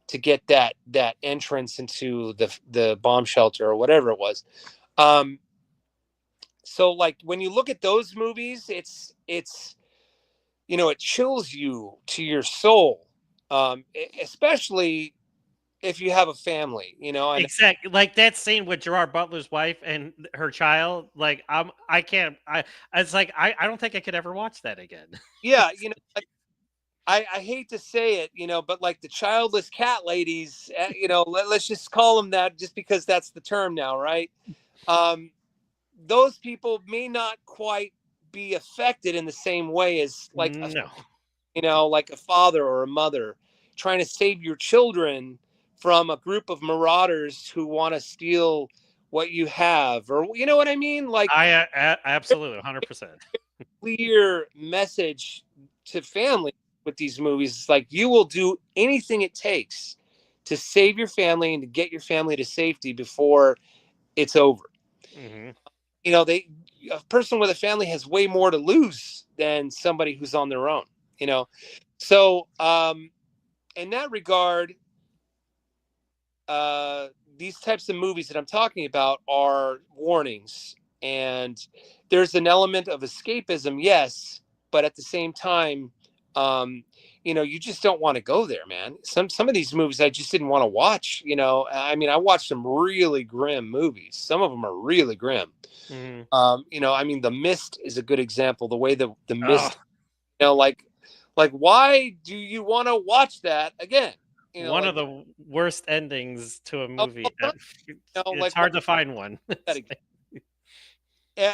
to get that entrance into the bomb shelter, or whatever it was. Um, so, like, when you look at those movies, it's it chills you to your soul, especially if you have a family. And Exactly. Like that scene with Gerard Butler's wife and her child. Like I can't. It's like I don't think I could ever watch that again. yeah, like, I hate to say it, but like the childless cat ladies, let's just call them that, just because that's the term now, right? Um, those people may not quite be affected in the same way as, like, No. like a father or a mother trying to save your children from a group of marauders who want to steal what you have, or you know what I mean? Like, Absolutely 100%. clear message to family with these movies. It's like, you will do anything it takes to save your family and to get your family to safety before it's over. Hmm. A person with a family has way more to lose than somebody who's on their own. So, in that regard, these types of movies that I'm talking about are warnings, and there's an element of escapism, yes, but at the same time, um, you just don't want to go there, man. Some of these movies I just didn't want to watch. I mean, I watched some really grim movies. Some of them are really grim. Mm-hmm. I mean, The Mist is a good example. The way the Oh, Mist, like why do you want to watch that again? one of Like, the worst endings to a oh, movie. It's like hard to find one. that again.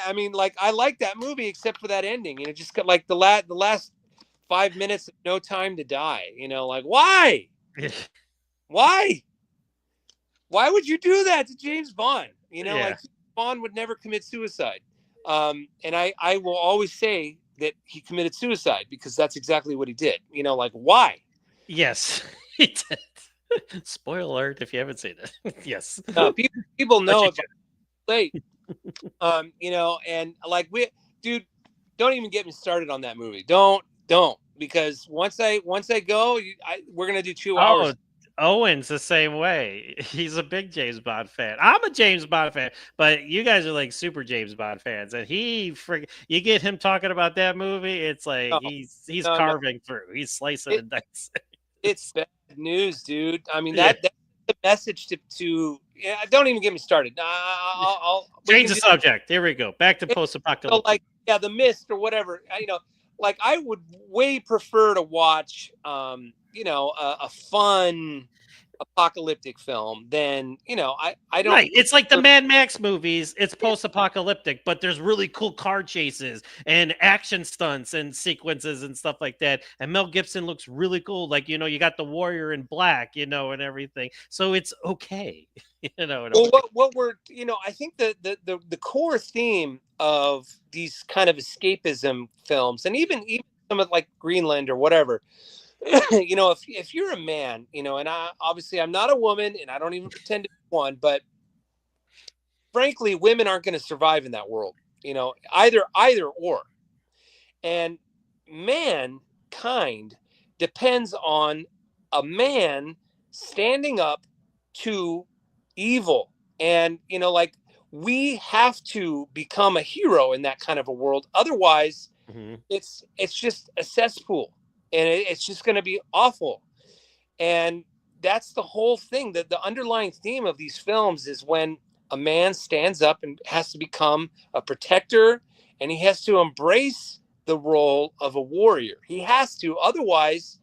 I mean, like I like that movie except for that ending. Just got like the last 5 minutes of No Time to Die. Like why? Why? Why would you do that to James Bond? Yeah. Like Bond would never commit suicide. And I will always say that he committed suicide because that's exactly what he did. Like why? Yes, he did. Spoiler alert if you haven't seen it. Yes. People But know you it late. And like dude, don't even get me started on that movie. Don't because once I go, we're gonna do 2 hours. Oh, Owen's the same way. He's a big James Bond fan. I'm a James Bond fan, but you guys are like super James Bond fans, and you get him talking about that movie, it's like No, he's no. carving through. He's slicing It, and dicing. it's bad news, dude. I mean Yeah. that's the message to yeah. Don't even get me started. We Change can the do subject. Here we go. Back to it, post-apocalyptic. like The Mist or whatever. Like I would way prefer to watch a fun apocalyptic film than I don't. Right. It's like the Mad Max movies. It's post-apocalyptic, but there's really cool car chases and action stunts and sequences and stuff like that. And Mel Gibson looks really cool. Like, you got the warrior in black, and everything. So it's okay. In a Well, way. what we're I think the core theme of these kind of escapism films, and even some of like Greenland or whatever, if you're a man, and obviously I'm not a woman, and I don't even pretend to be one, but frankly, women aren't going to survive in that world, either or, and mankind depends on a man standing up to evil. And like we have to become a hero in that kind of a world, otherwise Mhm. it's just a cesspool, and it's just going to be awful. And that's the whole thing, that the underlying theme of these films is when a man stands up and has to become a protector, and he has to embrace the role of a warrior. He has to, otherwise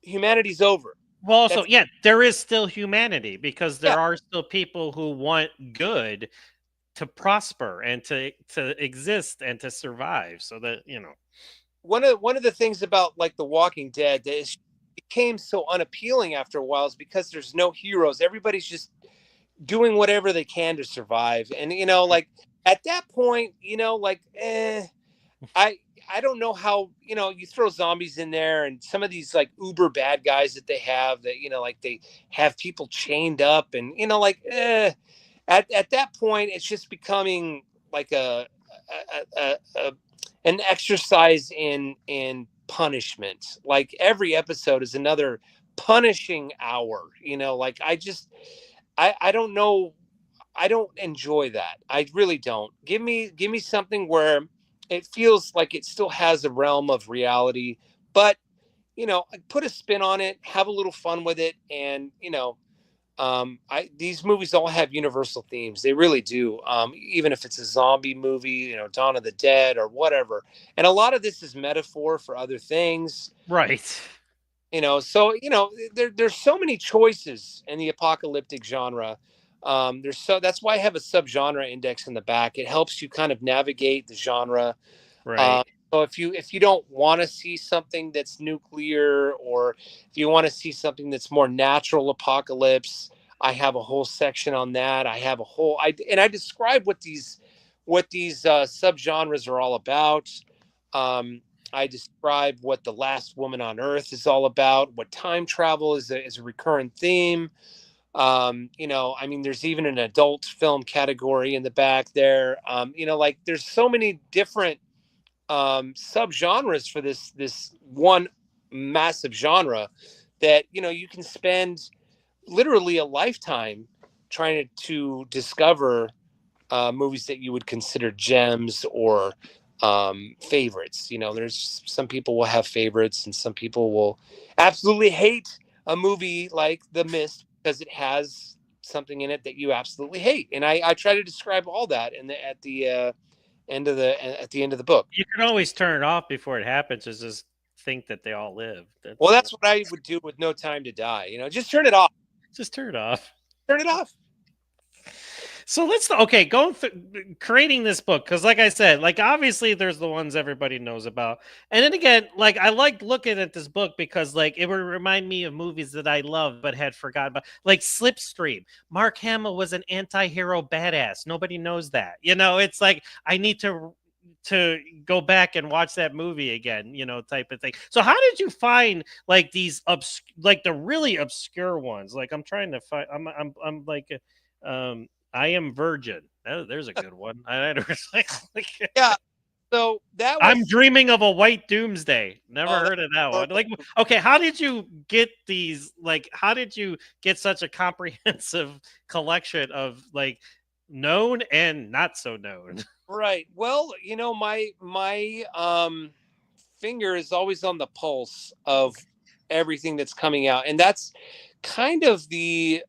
humanity's over. Well, also, That's yeah, there is still humanity because yeah. there are still people who want good to prosper and to exist and to survive. So that One of the things about like The Walking Dead that became so unappealing after a while is because there's no heroes. Everybody's just doing whatever they can to survive. And like at that point, like I I don't know how, you throw zombies in there and some of these like uber bad guys that they have, that like they have people chained up, and like at that point it's just becoming like a an exercise in punishment. Like every episode is another punishing hour. Like I don't know. I don't enjoy that. I really don't. Give me something where it feels like it still has a realm of reality, but put a spin on it, have a little fun with it, and these movies all have universal themes. They really do. Even if it's a zombie movie, Dawn of the Dead or whatever, and a lot of this is metaphor for other things. right. So there's so many choices in the apocalyptic genre. That's why I have a subgenre index in the back. It helps you kind of navigate the genre. Right. So if you don't want to see something that's nuclear, or if you want to see something that's more natural apocalypse, I have a whole section on that. I have a whole I describe what these subgenres are all about. I describe what The Last Woman on Earth is all about, what time travel is a recurrent theme. I mean, there's even an adult film category in the back there. Like there's so many different subgenres for this one massive genre that you can spend literally a lifetime trying to discover movies that you would consider gems or favorites. You know, there's some people will have favorites, and some people will absolutely hate a movie like The Mist because it has something in it that you absolutely hate. And I try to describe all that at the end of the book. You can always turn it off before it happens. Is just think that they all live. Well, that's what I would do with No Time to Die. You know, just turn it off. Just turn it off. Turn it off. So going through creating this book, because like I said, like obviously there's the ones everybody knows about, and then again, like I liked looking at this book because like it would remind me of movies that I love but had forgotten about, like Slipstream. Mark Hamill was an anti-hero badass. Nobody knows that. You know, it's like I need to go back and watch that movie again, you know, type of thing. So how did you find like these like the really obscure ones? Like I'm trying to find I'm like I Am Virgin. There's a good one. Yeah. So that was. I'm Dreaming of a White Doomsday. Never heard of that one. Like, okay, how did you get these? Like, how did you get such a comprehensive collection of like known and not so known? Right. Well, you know, my finger is always on the pulse of everything that's coming out, and that's kind of the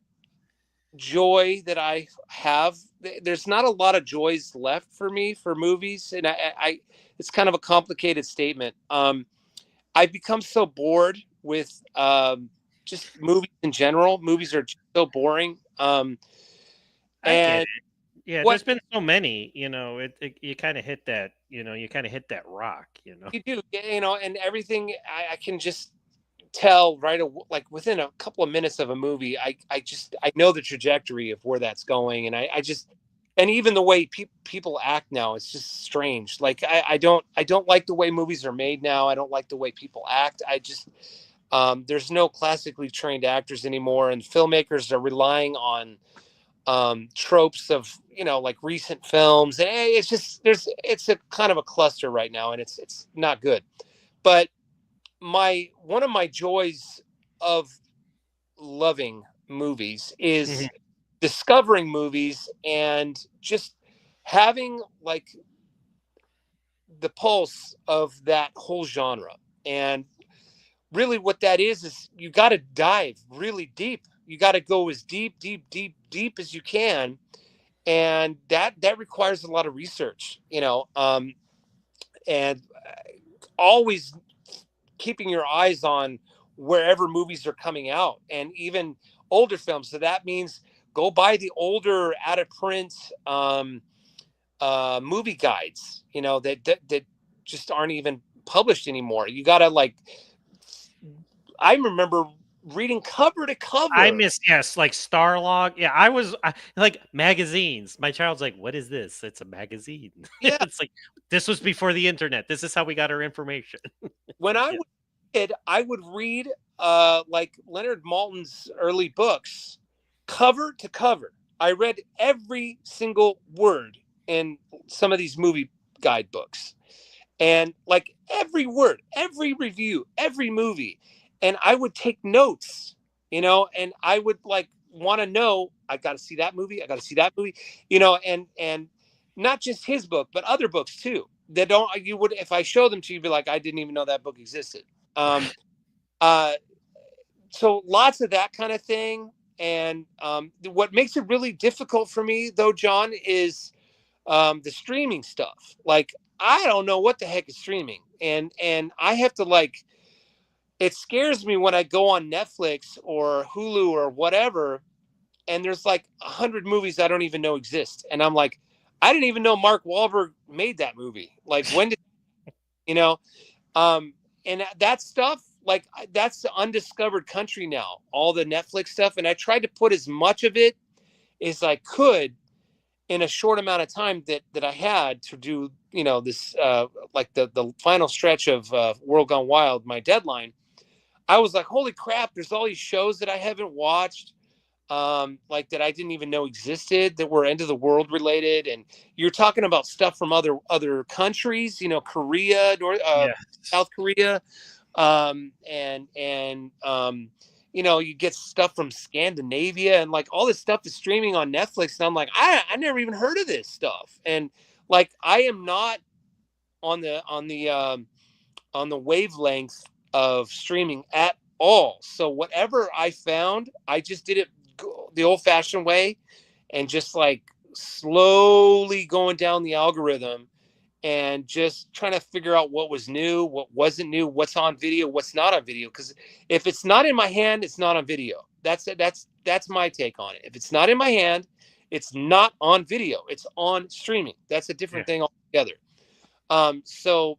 joy that I have. There's not a lot of joys left for me for movies, and I it's kind of a complicated statement. I've become so bored with just movies in general. Movies are just so boring. I get it. Yeah, there's been so many, you know, you kind of hit that, you know, you kind of hit that rock, you know. You do, you know, and everything I can just tell right like within a couple of minutes of a movie. I know the trajectory of where that's going, and I just, and even the way people act now, it's just strange. Like I don't like the way movies are made now. I don't like the way people act. I just there's no classically trained actors anymore, and filmmakers are relying on tropes of, you know, like recent films, and it's just it's a kind of a cluster right now, and it's not good. But one of my joys of loving movies is discovering movies and just having like the pulse of that whole genre. And really what that is you got to dive really deep. You got to go as deep as you can, and that requires a lot of research, you know, and always keeping your eyes on wherever movies are coming out, and even older films. So that means go buy the older out of print movie guides, you know, that just aren't even published anymore. You gotta like, I remember reading cover to cover. I miss, yes, like Starlog. Yeah, like magazines. My child's like, "What is this?" It's a magazine. Yeah, it's like this was before the internet. This is how we got our information. When I was a kid, I would read like Leonard Maltin's early books cover to cover. I read every single word in some of these movie guidebooks, and like every word, every review, every movie, and I would take notes, you know, and I would like want to know, I got to see that movie, I got to see that movie, you know, and not just his book, but other books too. That don't, you would, if I show them to you, be like, I didn't even know that book existed. Uh, so lots of that kind of thing. And what makes it really difficult for me, though, John, is the streaming stuff. Like, I don't know what the heck is streaming, and I have to like. It scares me when I go on Netflix or Hulu or whatever, and there's like 100 movies I don't even know exist, and I'm like, I didn't even know Mark Wahlberg made that movie. Like, when did, you know? And that stuff, like, that's the undiscovered country now, all the Netflix stuff. And I tried to put as much of it as I could in a short amount of time that I had to do, you know, this, like the final stretch of World Gone Wild, my deadline. I was like, holy crap, there's all these shows that I haven't watched, like that I didn't even know existed, that were end of the world related. And you're talking about stuff from other countries, you know, Korea, Yeah. South Korea, and you get stuff from Scandinavia, and like all this stuff is streaming on Netflix. And I'm like, I never even heard of this stuff. And like, I am not on the wavelength of streaming at all. So whatever I found, I just did it the old fashioned way, and just like slowly going down the algorithm and just trying to figure out what was new, what wasn't new, what's on video, what's not on video. Because if it's not in my hand, it's not on video. That's it. That's my take on it. If it's not in my hand, it's not on video. It's on streaming. That's a different thing altogether. So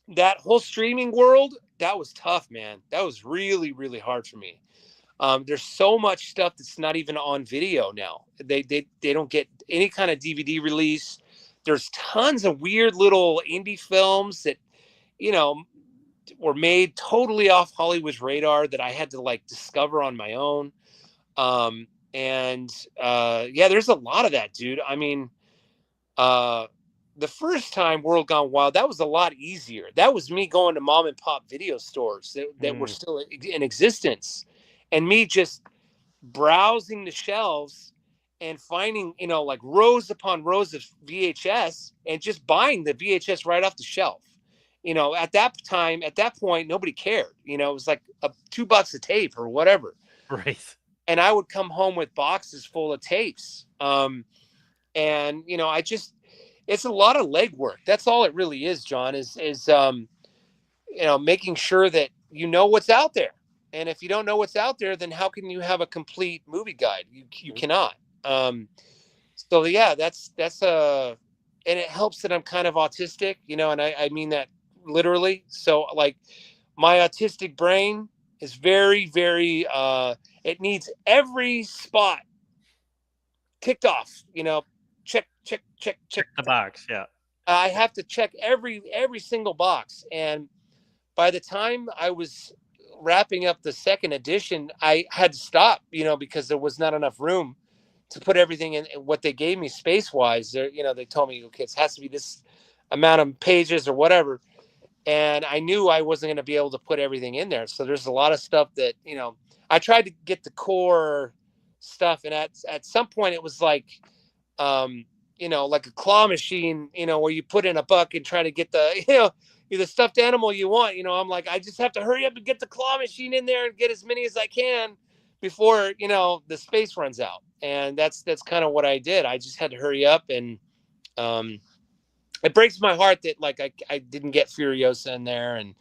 that whole streaming world, that was tough, man. That was really, really hard for me. There's so much stuff that's not even on video now. They don't get any kind of DVD release. There's tons of weird little indie films that, were made totally off Hollywood's radar that I had to like discover on my own. There's a lot of that, dude. I mean, the first time World Gone Wild, that was a lot easier. That was me going to mom and pop video stores that were still in existence, and me just browsing the shelves and finding, like rows upon rows of VHS, and just buying the VHS right off the shelf. At that point, nobody cared. It was like $2 a tape or whatever. Right. And I would come home with boxes full of tapes. It's a lot of legwork. That's all it really is, John, is making sure that what's out there. And if you don't know what's out there, then how can you have a complete movie guide? You cannot. That's and it helps that I'm kind of autistic, and I mean that literally. So like my autistic brain is very, very, it needs every spot ticked off, check the box. Yeah. I have to check every single box. And by the time I was wrapping up the second edition, I had to stop, because there was not enough room to put everything in what they gave me space wise. They told me, okay, it has to be this amount of pages or whatever. And I knew I wasn't going to be able to put everything in there. So there's a lot of stuff that, I tried to get the core stuff. And at some point it was like, like a claw machine, where you put in a buck and try to get the, the stuffed animal you want. I'm like, I just have to hurry up and get the claw machine in there and get as many as I can before, the space runs out. And that's kind of what I did. I just had to hurry up. And it breaks my heart that like I didn't get Furiosa in there, and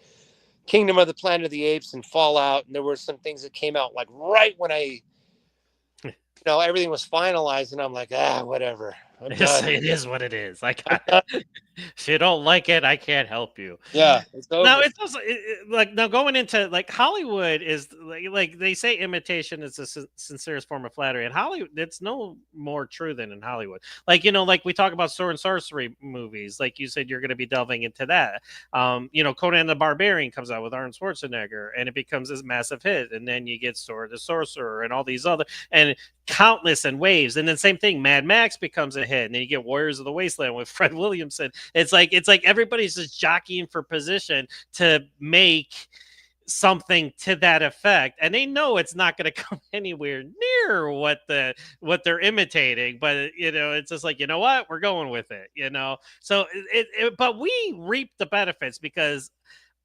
Kingdom of the Planet of the Apes and Fallout. And there were some things that came out like right when everything was finalized, and I'm like, whatever. It is what it is. If you don't like it, I can't help you. Yeah. It's over. Now it's also now going into like Hollywood is like they say imitation is the sincerest form of flattery, and Hollywood, it's no more true than in Hollywood. Like like we talk about sword and sorcery movies, like you said, you're going to be delving into that. Conan the Barbarian comes out with Arnold Schwarzenegger, and it becomes this massive hit, and then you get Sword the Sorcerer and all these other and countless and waves, and then same thing, Mad Max becomes a hit, and then you get Warriors of the Wasteland with Fred Williamson. It's like everybody's just jockeying for position to make something to that effect, and they know it's not going to come anywhere near what they're imitating, but it's just like, what, we're going with it, so but we reap the benefits because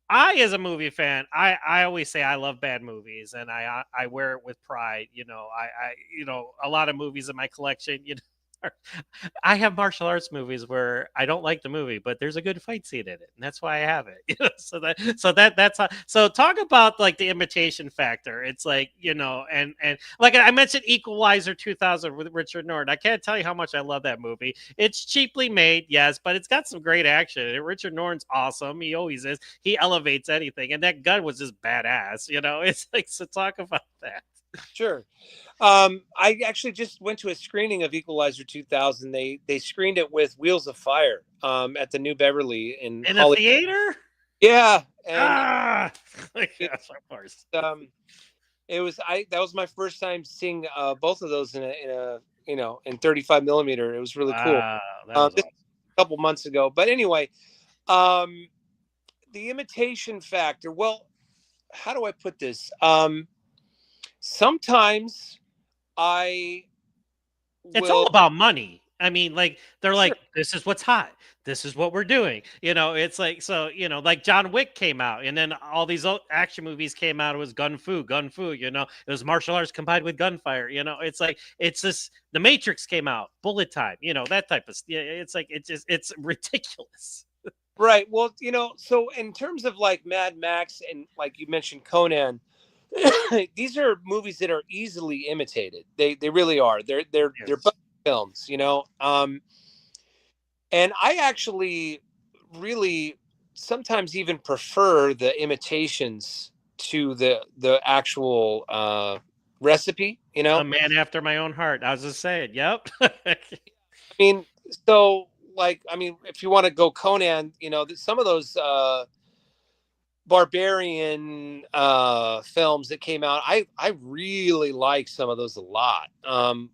I, as a movie fan, I always say I love bad movies, and I wear it with pride. A lot of movies in my collection, I have martial arts movies where I don't like the movie, but there's a good fight scene in it, and that's why I have it. That's how. So talk about like the imitation factor. It's like, and like I mentioned, Equalizer 2000 with Richard Norton. I can't tell you how much I love that movie. It's cheaply made, yes, but it's got some great action. And Richard Norton's awesome. He always is. He elevates anything, and that gun was just badass. It's like, so talk about that. Sure. I actually just went to a screening of Equalizer 2000. They screened it with Wheels of Fire at the New Beverly in a theater. Yeah, and yes, of course. That was my first time seeing both of those in a in 35 millimeter. It was really cool. That was awesome. A couple months ago, but anyway, the imitation factor. Well, how do I put this? sometimes I It's all will. about money. I mean, like they're Sure. like, this is what's hot. This is what we're doing. It's like so. Like John Wick came out, and then all these action movies came out. It was gun fu. It was martial arts combined with gunfire. It's like it's this. The Matrix came out, bullet time. That type of. Yeah, it's like it's ridiculous. Right. Well, so in terms of like Mad Max and like you mentioned Conan, these are movies that are easily imitated. They really are. They're Yes. both films, and I actually really sometimes even prefer the imitations to the actual recipe. A man after my own heart. I was just saying. Yep. I mean, so like, I mean, if you want to go Conan, some of those barbarian films that came out, I really like some of those a lot.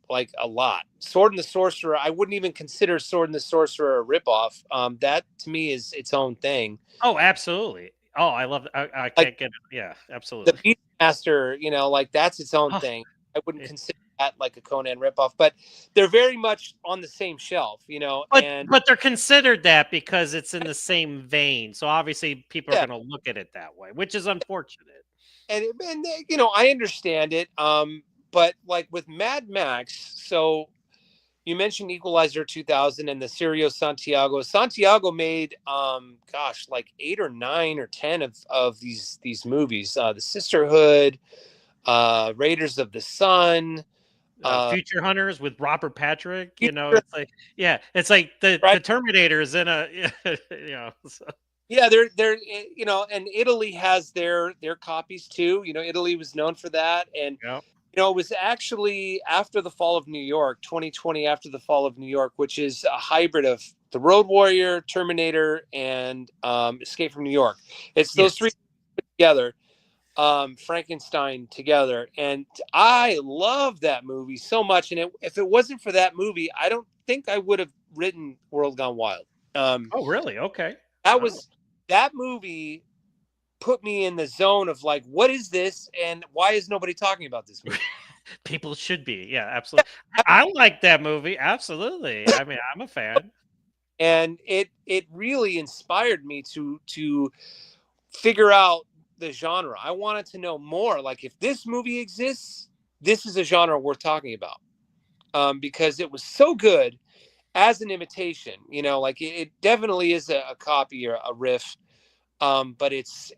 Like a lot. Sword and the Sorcerer, I wouldn't even consider Sword and the Sorcerer a ripoff. That to me is its own thing. Oh, absolutely. Oh, I love. I Like can't get it. Yeah, the absolutely. Beastmaster, like that's its own Oh, thing. I wouldn't yeah. consider that like a Conan ripoff, but they're very much on the same shelf, But and but they're considered that because it's in the same vein. So obviously people are yeah, going to look at it that way, which is unfortunate. and I understand it. But like with Mad Max, so you mentioned Equalizer 2000 and the Sirio Santiago. Santiago made gosh, like 8 or 9 or 10 of these movies. The Sisterhood, Raiders of the Sun, uh Future Hunters with Robert Patrick, it's like yeah, it's like the right. Terminator is in a so, Yeah, they're and Italy has their copies too. Italy was known for that, and yeah. it was actually after the fall of New York, 2020, after the fall of New York, which is a hybrid of the Road Warrior, Terminator, and Escape from New York. It's those three Yes. together, Frankenstein together, and I love that movie so much. And if it wasn't for that movie, I don't think I would have written World Gone Wild. Um, Oh, really? Okay. that Wow. was that movie put me in the zone of like, what is this, and why is nobody talking about this movie? People should be. Yeah, absolutely. I like that movie. Absolutely. I mean, I'm a fan. And it really inspired me to figure out the genre. I wanted to know more. Like, if this movie exists, this is a genre worth talking about, because it was so good as an imitation. Like it definitely is a copy or a riff, but it's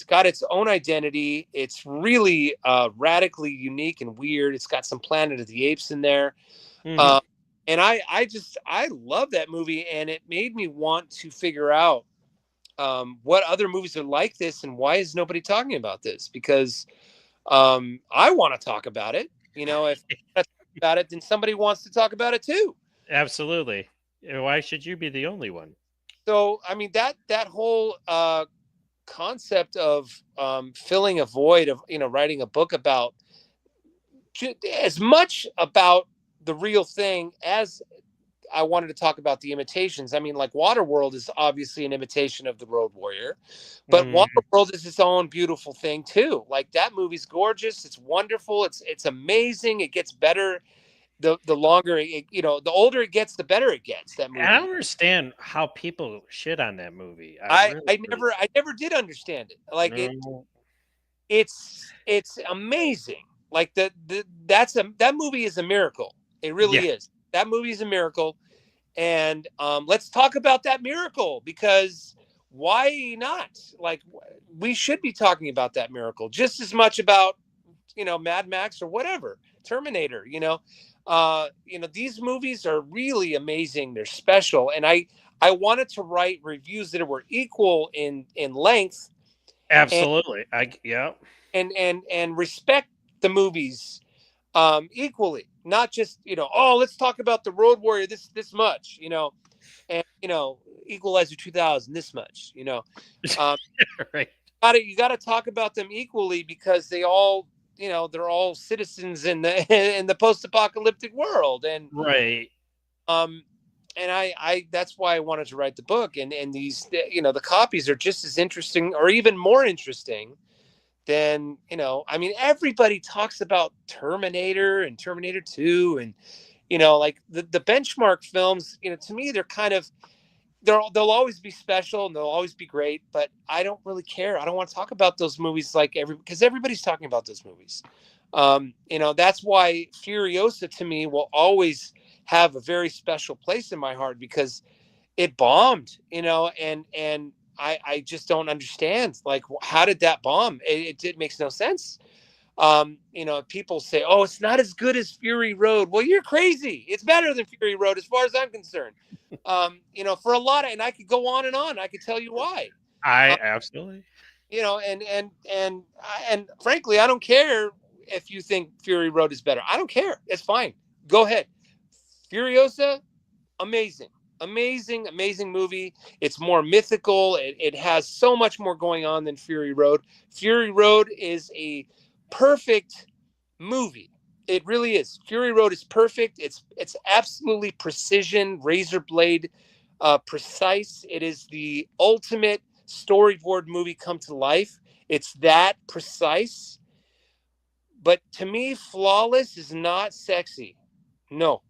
got its own identity. It's really radically unique and weird. It's got some Planet of the Apes in there. Hmm. Uh, and I love that movie, and it made me want to figure out what other movies are like this, and why is nobody talking about this? Because I want to talk about it. If I talk about it, then somebody wants to talk about it too. Absolutely. Why should you be the only one? So I mean that whole concept of filling a void of writing a book about as much about the real thing as I wanted to talk about the imitations. I mean, like Waterworld is obviously an imitation of the Road Warrior, but Mm, Waterworld is its own beautiful thing too. Like that movie's gorgeous, it's wonderful, it's amazing. It gets better the longer the older it gets, the better it gets. That I don't movie. understand how people shit on that movie. I I really, I really I never did understand it. Like no. it's amazing. Like that movie is a miracle. It Yeah, really is. That movie is a miracle. And let's talk about that miracle, because why not? Like, we should be talking about that miracle just as much about Mad Max or whatever, Terminator. These movies are really amazing. They're special, and I wanted to write reviews that were equal in length, and absolutely. Yeah. and respect the movies equally, not just oh, let's talk about the Road Warrior this much, and Equalizer 2000 this much, um Right. you got to talk about them equally, because they all they're all citizens in the in the post-apocalyptic world. And Right. um I that's why I wanted to write the book. And these the copies are just as interesting or even more interesting then, I mean, everybody talks about Terminator and Terminator 2, and like the benchmark films, to me they're kind of, they'll always be special and they'll always be great, but I don't really care. I don't want to talk about those movies because everybody's talking about those movies. That's why Furiosa to me will always have a very special place in my heart, because it bombed, and I just don't understand, like, how did that bomb? It makes no sense. People say, oh, it's not as good as Fury Road. Well, you're crazy. It's better than Fury Road as far as I'm concerned. For a lot of, and I could go on and on. I could tell you why. I absolutely. And frankly, I don't care if you think Fury Road is better. I don't care. It's fine. Go ahead. Furiosa, amazing. Amazing movie. It's more mythical. It has so much more going on than Fury Road. Fury Road is a perfect movie. It really is. Fury Road is perfect. It's absolutely precision, razor blade, precise. It is the ultimate storyboard movie come to life. It's that precise. But to me, flawless is not sexy. No.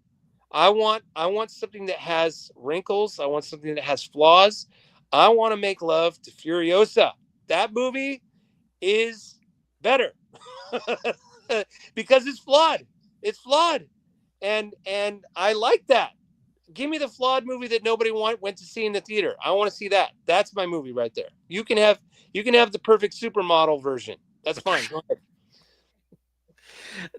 I want something that has wrinkles. I want something that has flaws. I want to make love to Furiosa. That movie is better because it's flawed. It's flawed, and I like that. Give me the flawed movie that nobody went to see in the theater. I want to see that. That's my movie right there. You can have the perfect supermodel version. That's fine. Go ahead.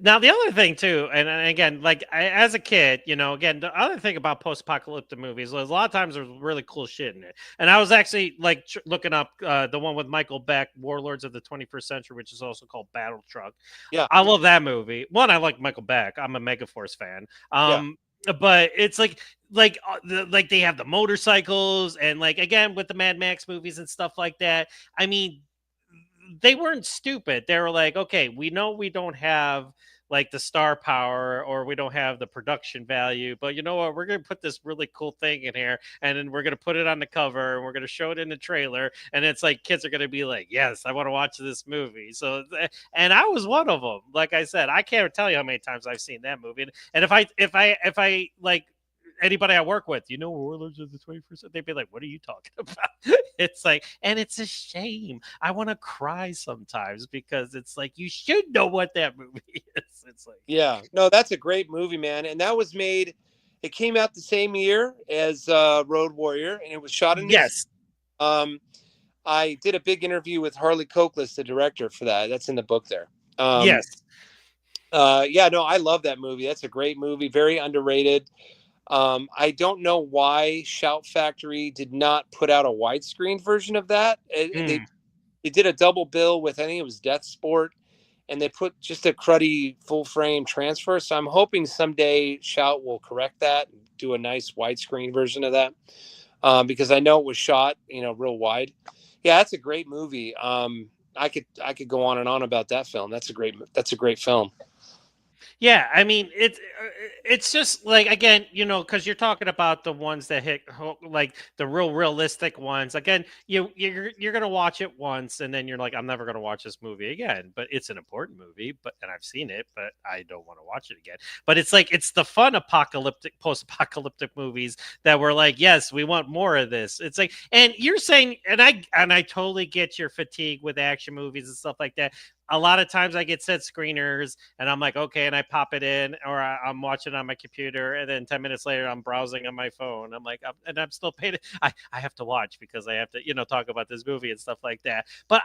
Now, the other thing too, and again, like as a kid, again, the other thing about post-apocalyptic movies was a lot of times there's really cool shit in it. And I was actually like looking up the one with Michael Beck, Warlords of the 21st Century, which is also called Battle Truck. Yeah, I love that movie. One, I like Michael Beck. I'm a Megaforce fan. Yeah. But it's like they have the motorcycles, and like again with the Mad Max movies and stuff like that. I mean, they weren't stupid. They were like, okay, we know we don't have like the star power or we don't have the production value, but you know what? We're going to put this really cool thing in here, and then we're going to put it on the cover, and we're going to show it in the trailer. And it's like kids are going to be like, yes, I want to watch this movie. So, and I was one of them. Like I said, I can't tell you how many times I've seen that movie. And if I like, anybody I work with, Warlords of the 21st, they'd be like, what are you talking about? It's like, and it's a shame. I want to cry sometimes because it's like, you should know what that movie is. It's like, yeah, no, that's a great movie, man. And that was made, it came out the same year as Road Warrior, and it was shot in New yes. I did a big interview with Harley Cokless, the director for that. That's in the book there. Yes. Yeah, no, I love that movie. That's a great movie, very underrated. I don't know why Shout Factory did not put out a widescreen version of that. They did a double bill with, I think it was Death Sport, and they put just a cruddy full frame transfer. So I'm hoping someday Shout will correct that and do a nice widescreen version of that, because I know it was shot, real wide. Yeah, that's a great movie. I could go on and on about that film. That's a great film. Yeah, I mean it's just like, again, because you're talking about the ones that hit like the real realistic ones. Again, you're gonna watch it once and then you're like, I'm never gonna watch this movie again. But it's an important movie, and I've seen it, but I don't want to watch it again. But it's like, it's the fun post-apocalyptic movies that were like, yes, we want more of this. It's like, and you're saying, and I totally get your fatigue with action movies and stuff like that. A lot of times I get set screeners and I'm like, okay, and I pop it in, or I'm watching on my computer, and then 10 minutes later I'm browsing on my phone. I'm like, I'm still paid. I have to watch because I have to, talk about this movie and stuff like that. But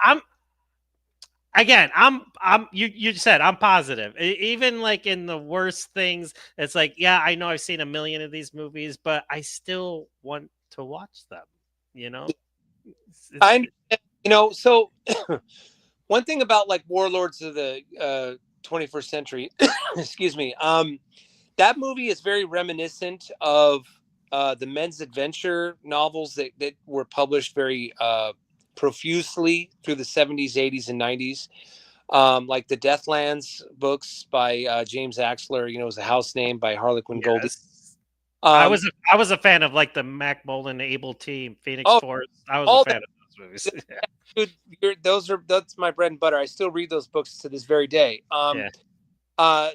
you said I'm positive. Even like in the worst things, it's like, yeah, I know I've seen a million of these movies, but I still want to watch them, I so one thing about like Warlords of the 21st Century, excuse me, that movie is very reminiscent of the men's adventure novels that were published very profusely through the 70s, 80s, and 90s. Like the Deathlands books by James Axler, it was a house name by Harlequin Goldie. I was a fan of like the Mac Mullen Able Team, Phoenix Force. I was a fan of those movies. Dude, that's my bread and butter. I still read those books to this very day. Yeah. Uh,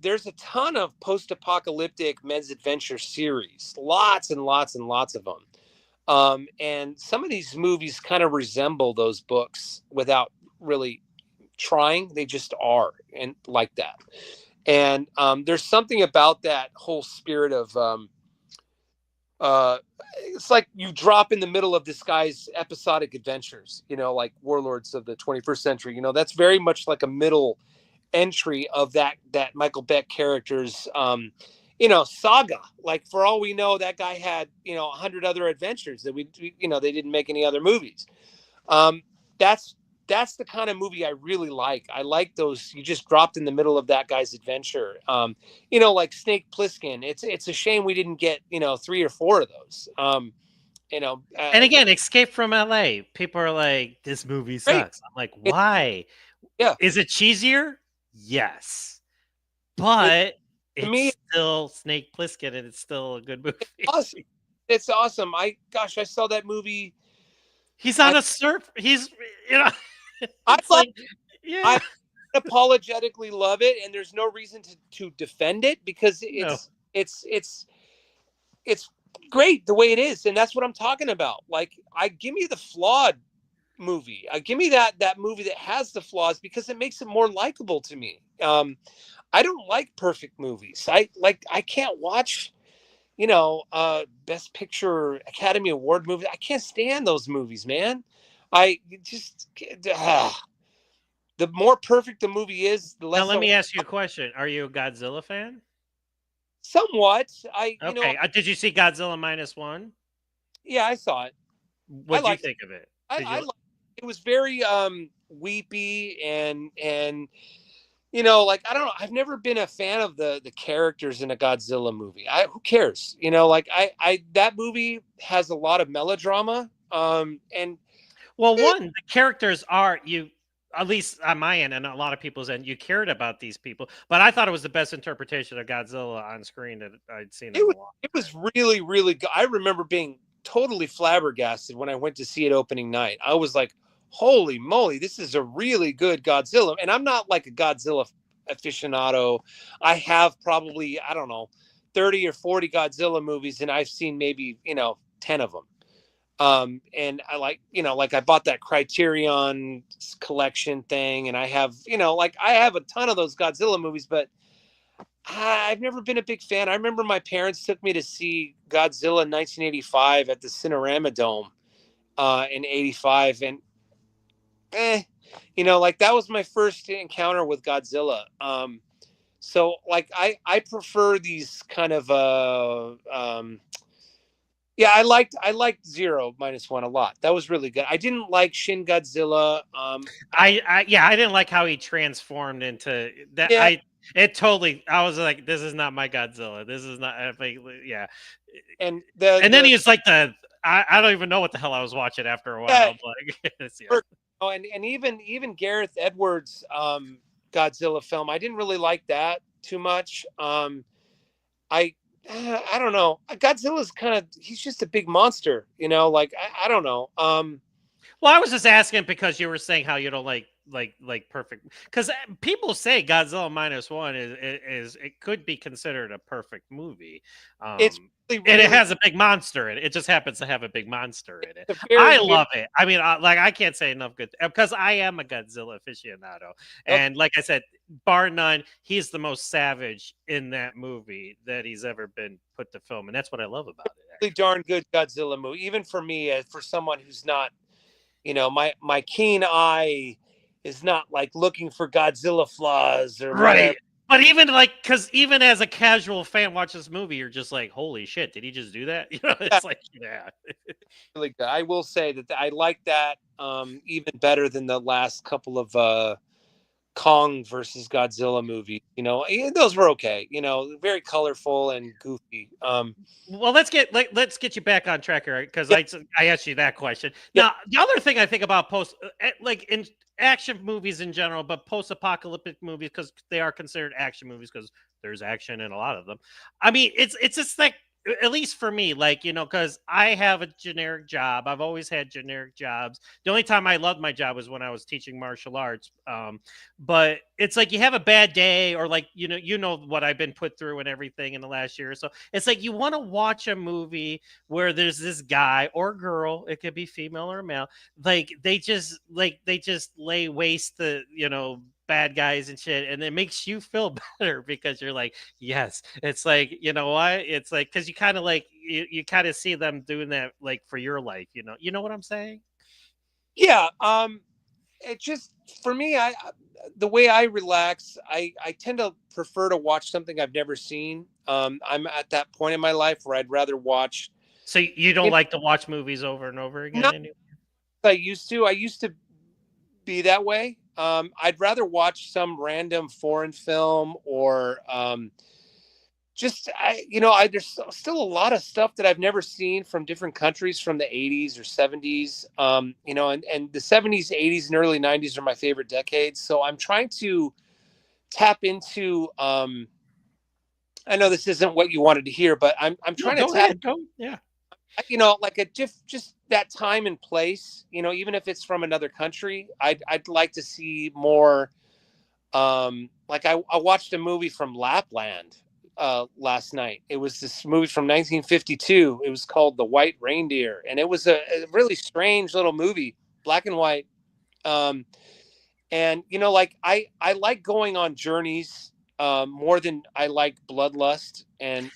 there's a ton of post-apocalyptic men's adventure series, lots and lots and lots of them. And some of these movies kind of resemble those books without really trying. They just are, and like that. And there's something about that whole spirit of uh, it's like you drop in the middle of this guy's episodic adventures, like Warlords of the 21st Century. That's very much like a middle entry of that Michael Beck character's saga. Like, for all we know, that guy had 100 other adventures that they didn't make any other movies. um that's the kind of movie I really like. I like those you just dropped in the middle of that guy's adventure. Like Snake Plissken. It's a shame we didn't get 3 or 4 of those. And again, Escape from LA. People are like, this movie Great. sucks. I'm like, why? Yeah. Is it cheesier? Yes. to But it's me, still Snake Plissken, and it's still a good movie. awesome. It's awesome. I saw that movie. He's on a surf. He's, I it's love like, yeah. I apologetically love it, and there's no reason to defend it, because No. it's great the way it is, and that's what I'm talking about. Like, give me the flawed movie. Give me that movie that has the flaws, because it makes it more likable to me. I don't like perfect movies. I can't watch Best Picture Academy Award movie. I can't stand those movies, man. I just the more perfect the movie is, the less. Now, let me ask you a question. Are you a Godzilla fan? Somewhat. Okay. Did you see Godzilla -1? Yeah, I saw it. What did you think of it? It was very weepy, and like, I don't know. I've never been a fan of the characters in a Godzilla movie. Who cares? Like, that movie has a lot of melodrama. And Well, the characters are, at least on my end and a lot of people's end, you cared about these people. But I thought it was the best interpretation of Godzilla on screen that I'd seen in a while. it was really, really good. I remember being totally flabbergasted when I went to see it opening night. I was like, holy moly, this is a really good Godzilla. And I'm not like a Godzilla aficionado. I have probably, I don't know, 30 or 40 Godzilla movies, and I've seen maybe 10 of them. And I like I bought that Criterion collection thing, and I have I have a ton of those Godzilla movies, but I've never been a big fan. I remember my parents took me to see Godzilla in 1985 at the Cinerama Dome in 85, and like, that was my first encounter with Godzilla. So like, I prefer these kind of yeah, I liked 0 - 1 a lot. That was really good. I didn't like Shin Godzilla. I didn't like how he transformed into that. Yeah. I was like, this is not my Godzilla. This is not. Yeah. And then he was like I don't even know what the hell I was watching after a while. Yeah. Like, yeah. And even Gareth Edwards' Godzilla film, I didn't really like that too much. I don't know. Godzilla's he's just a big monster, like, I don't know. Well, I was just asking because you were saying how you don't like perfect, because people say Godzilla -1 is it could be considered a perfect movie. It's and it has a big monster in it. It just happens to have a big monster in it. I love it. I mean, I can't say enough good, because I am a Godzilla aficionado, and like I said, bar none, he's the most savage in that movie that he's ever been put to film, and that's what I love about it. Really darn good Godzilla movie, even for me, for someone who's not, my keen eye is not like looking for Godzilla flaws or right. whatever. But even because even as a casual fan watch this movie, you're just like, holy shit, did he just do that? It's like, yeah. Really good. I will say that I like that even better than the last couple of Kong versus Godzilla movies. Those were okay. Very colorful and goofy. Well, let's get you back on track here, because I asked you that question. Yeah. Now, the other thing I think about in action movies in general, but post-apocalyptic movies, because they are considered action movies because there's action in a lot of them. I mean, it's just like, at least for me, like, because I have a generic job. I've always had generic jobs. The only time I loved my job was when I was teaching martial arts. But it's like you have a bad day, or like, what I've been put through and everything in the last year or so. It's like you want to watch a movie where there's this guy or girl, it could be female or male, they just lay waste the, bad guys and shit, and it makes you feel better because you're like, yes. It's like, you know what? It's like, because you kind of like you kind of see them doing that like for your life, you know what I'm saying? Yeah. It just, for me, the way I relax, I tend to prefer to watch something I've never seen. I'm at that point in my life where I'd rather watch, So you don't you like to watch movies over and over know, again not anymore? like I used to be that way. I'd rather watch some random foreign film, or just there's still a lot of stuff that I've never seen from different countries from the 80s or 70s. And the 70s, 80s, and early 90s are my favorite decades. So I'm trying to tap into. I know this isn't what you wanted to hear, but I'm No, trying to go tap. ahead. Go. Yeah. Like a just that time and place. Even if it's from another country, I'd like to see more. Like I watched a movie from Lapland last night. It was this movie from 1952. It was called The White Reindeer, and it was a really strange little movie, black and white. Um, and like I like going on journeys more than I like bloodlust and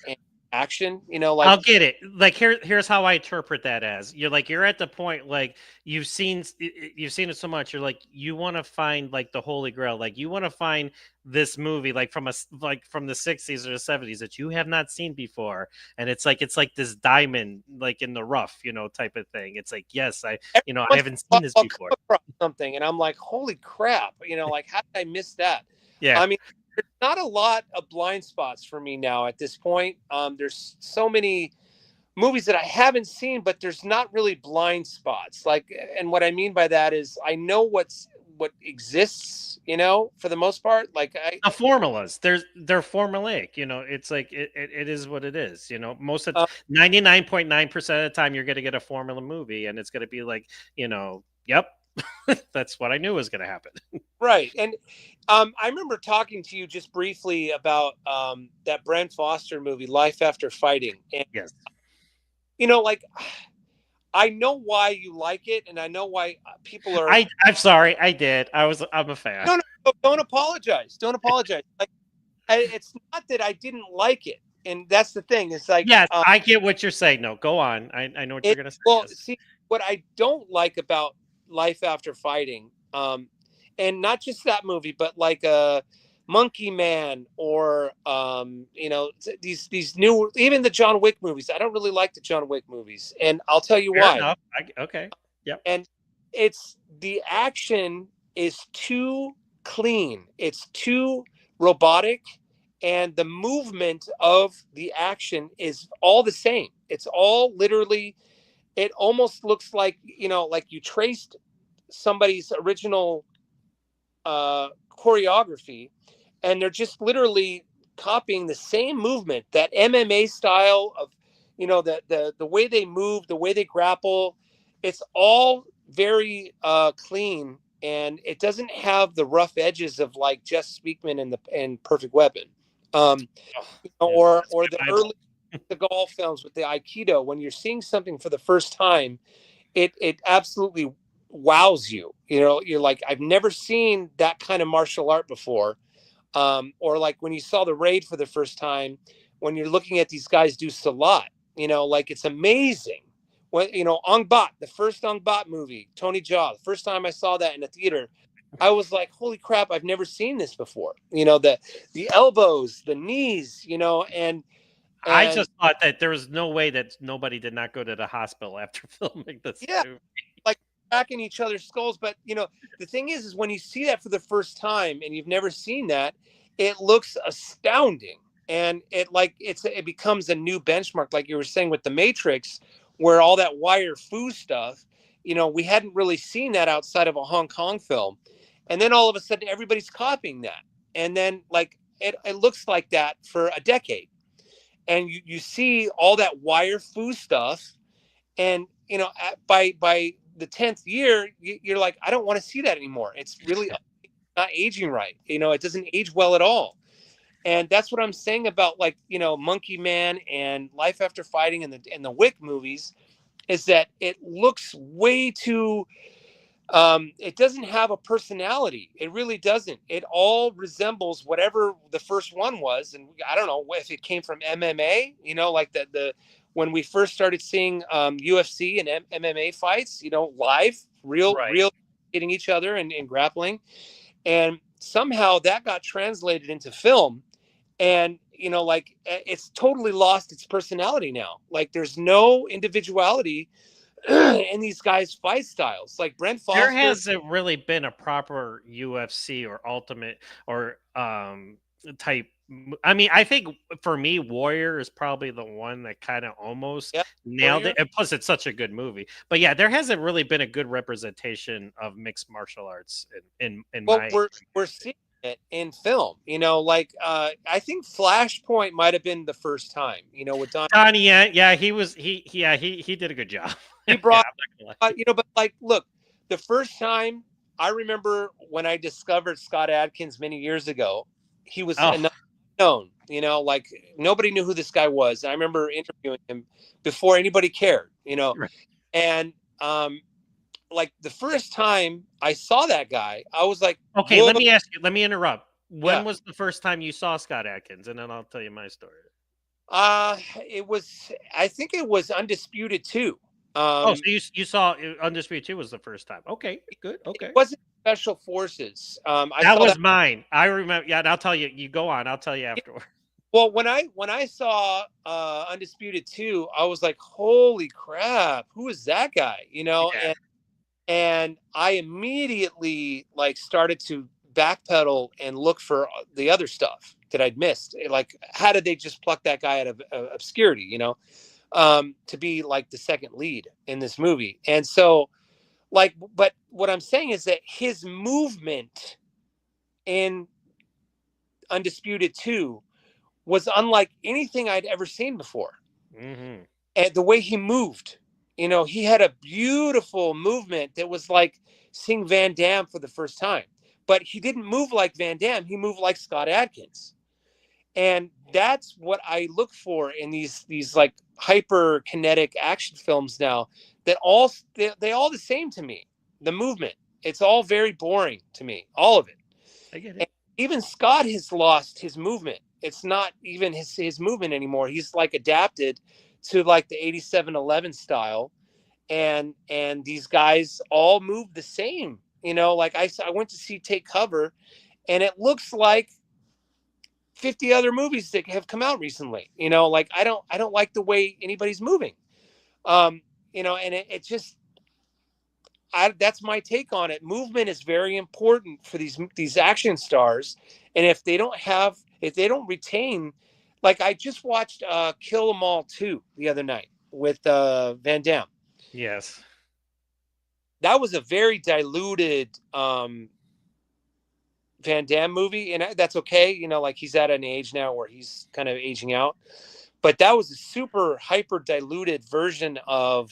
action. I'll get it. Like, here's how I interpret that as you're at the point, like, you've seen it so much. You're like, you want to find like the holy grail. Like, you want to find this movie like from the 60s or the 70s that you have not seen before, and it's like this diamond like in the rough, type of thing. It's like, yes, every I once in haven't a seen while this I'll come before. across something, and I'm like, holy crap! Like how did I miss that? Yeah. I mean, there's not a lot of blind spots for me now at this point. There's so many movies that I haven't seen, but there's not really blind spots. Like, and what I mean by that is I know what exists, for the most part. Like The formulas, they're formulaic. It's like it is what it is. Most of uh, 99.9% of the time, you're going to get a formula movie, and it's going to be like, yep, that's what I knew was going to happen. right. And I remember talking to you just briefly about that Brent Foster movie, Life After Fighting, and Yes. like I know why you like it, and I know why people are. I'm sorry, I did. I'm a fan. No, no, don't apologize. Don't apologize. Like, it's not that I didn't like it, and that's the thing. It's like, Yes, I get what you're saying. No, go on. I know what you're it. gonna say. Well, Yes. see, what I don't like about Life After Fighting, and not just that movie, but like Monkey Man, or these new, even the John Wick movies. I don't really like the John Wick movies, and I'll tell you Fair why. enough. Okay. Yep. And it's the action is too clean. It's too robotic, and the movement of the action is all the same. It's all literally, it almost looks like, like you traced somebody's original choreography, and they're just literally copying the same movement, that MMA style of, the way they move, the way they grapple. It's all very clean, and it doesn't have the rough edges of like Jess Speakman and Perfect Weapon, um, Oh, yeah, that's or my the Bible. early the golf films with the Aikido. When you're seeing something for the first time, it absolutely wows you. You're like, I've never seen that kind of martial art before. Or like when you saw The Raid for the first time, when you're looking at these guys do Salat, like it's amazing. When Ong Bak, the first Ong Bak movie, Tony Jaa, the first time I saw that in a theater, I was like, holy crap, I've never seen this before. The elbows, the knees, I and just thought that there was no way that nobody did not go to the hospital after filming this yeah, movie. like cracking each other's skulls. But the thing is when you see that for the first time and you've never seen that, it looks astounding, and it becomes a new benchmark, like you were saying with the Matrix, where all that wire fu stuff, we hadn't really seen that outside of a Hong Kong film, and then all of a sudden everybody's copying that, and then like it looks like that for a decade. and you see all that wire fu stuff, and by the 10th year, you're like, I don't want to see that anymore. It's really not aging right. It doesn't age well at all. And that's what I'm saying about, like, Monkey Man and Life After Fighting and the Wick movies, is that it looks way too it doesn't have a personality. It really doesn't. It all resembles whatever the first one was. And I don't know if it came from MMA, like the when we first started seeing UFC and MMA fights, live, Right. real hitting each other and grappling. And somehow that got translated into film. And, like, it's totally lost its personality now. Like, there's no individuality in these guys' fight styles. Like Brent There Foster. hasn't really been a proper UFC or Ultimate or type. I mean, I think for me, Warrior is probably the one that kind of almost Yeah, nailed Warrior. it. And plus, it's such a good movie. But yeah, there hasn't really been a good representation of mixed martial arts in Well, my. we're seeing it in film. Like I think Flashpoint might have been the first time. With Don. Donnie, yeah, he did a good job. He Yeah, brought, I'm not gonna lie. but like, look, the first time I remember when I discovered Scott Adkins many years ago, he was Oh, unknown. Like nobody knew who this guy was. And I remember interviewing him before anybody cared. right. And like the first time I saw that guy, I was like, Okay, whoa, let me ask you. Let me interrupt. When yeah. was the first time you saw Scott Adkins? And then I'll tell you my story. It was, I think it was Undisputed 2. Oh, so you saw Undisputed 2 was the first time. Okay, good. It Okay. wasn't Special Forces. I That saw that. was mine. I remember. Yeah, and I'll tell you. You go on. I'll tell you afterward. Well, when I saw Undisputed 2, I was like, holy crap, who is that guy? Yeah. And I immediately like started to backpedal and look for the other stuff that I'd missed. Like, how did they just pluck that guy out of obscurity? To be like the second lead in this movie. And so, like, but what I'm saying is that his movement in Undisputed 2 was unlike anything I'd ever seen before. Mm-hmm. And the way he moved, he had a beautiful movement that was like seeing Van Damme for the first time. But he didn't move like Van Damme. He moved like Scott Adkins. And that's what I look for in these like hyper kinetic action films now. That they all the same to me. The movement, it's all very boring to me, all of it. I get And it. even Scott has lost his movement. It's not even his movement anymore. He's like adapted to like the 8711 style, and these guys all move the same. Like I went to see Take Cover, and it looks like 50 other movies that have come out recently. Like I don't like the way anybody's moving. And it just, that's my take on it. Movement is very important for these action stars, and if they don't retain, like I just watched Kill 'Em All 2 the other night with Van Damme. Yes. That was a very diluted Van Damme movie, and that's okay. Like he's at an age now where he's kind of aging out, but that was a super hyper diluted version of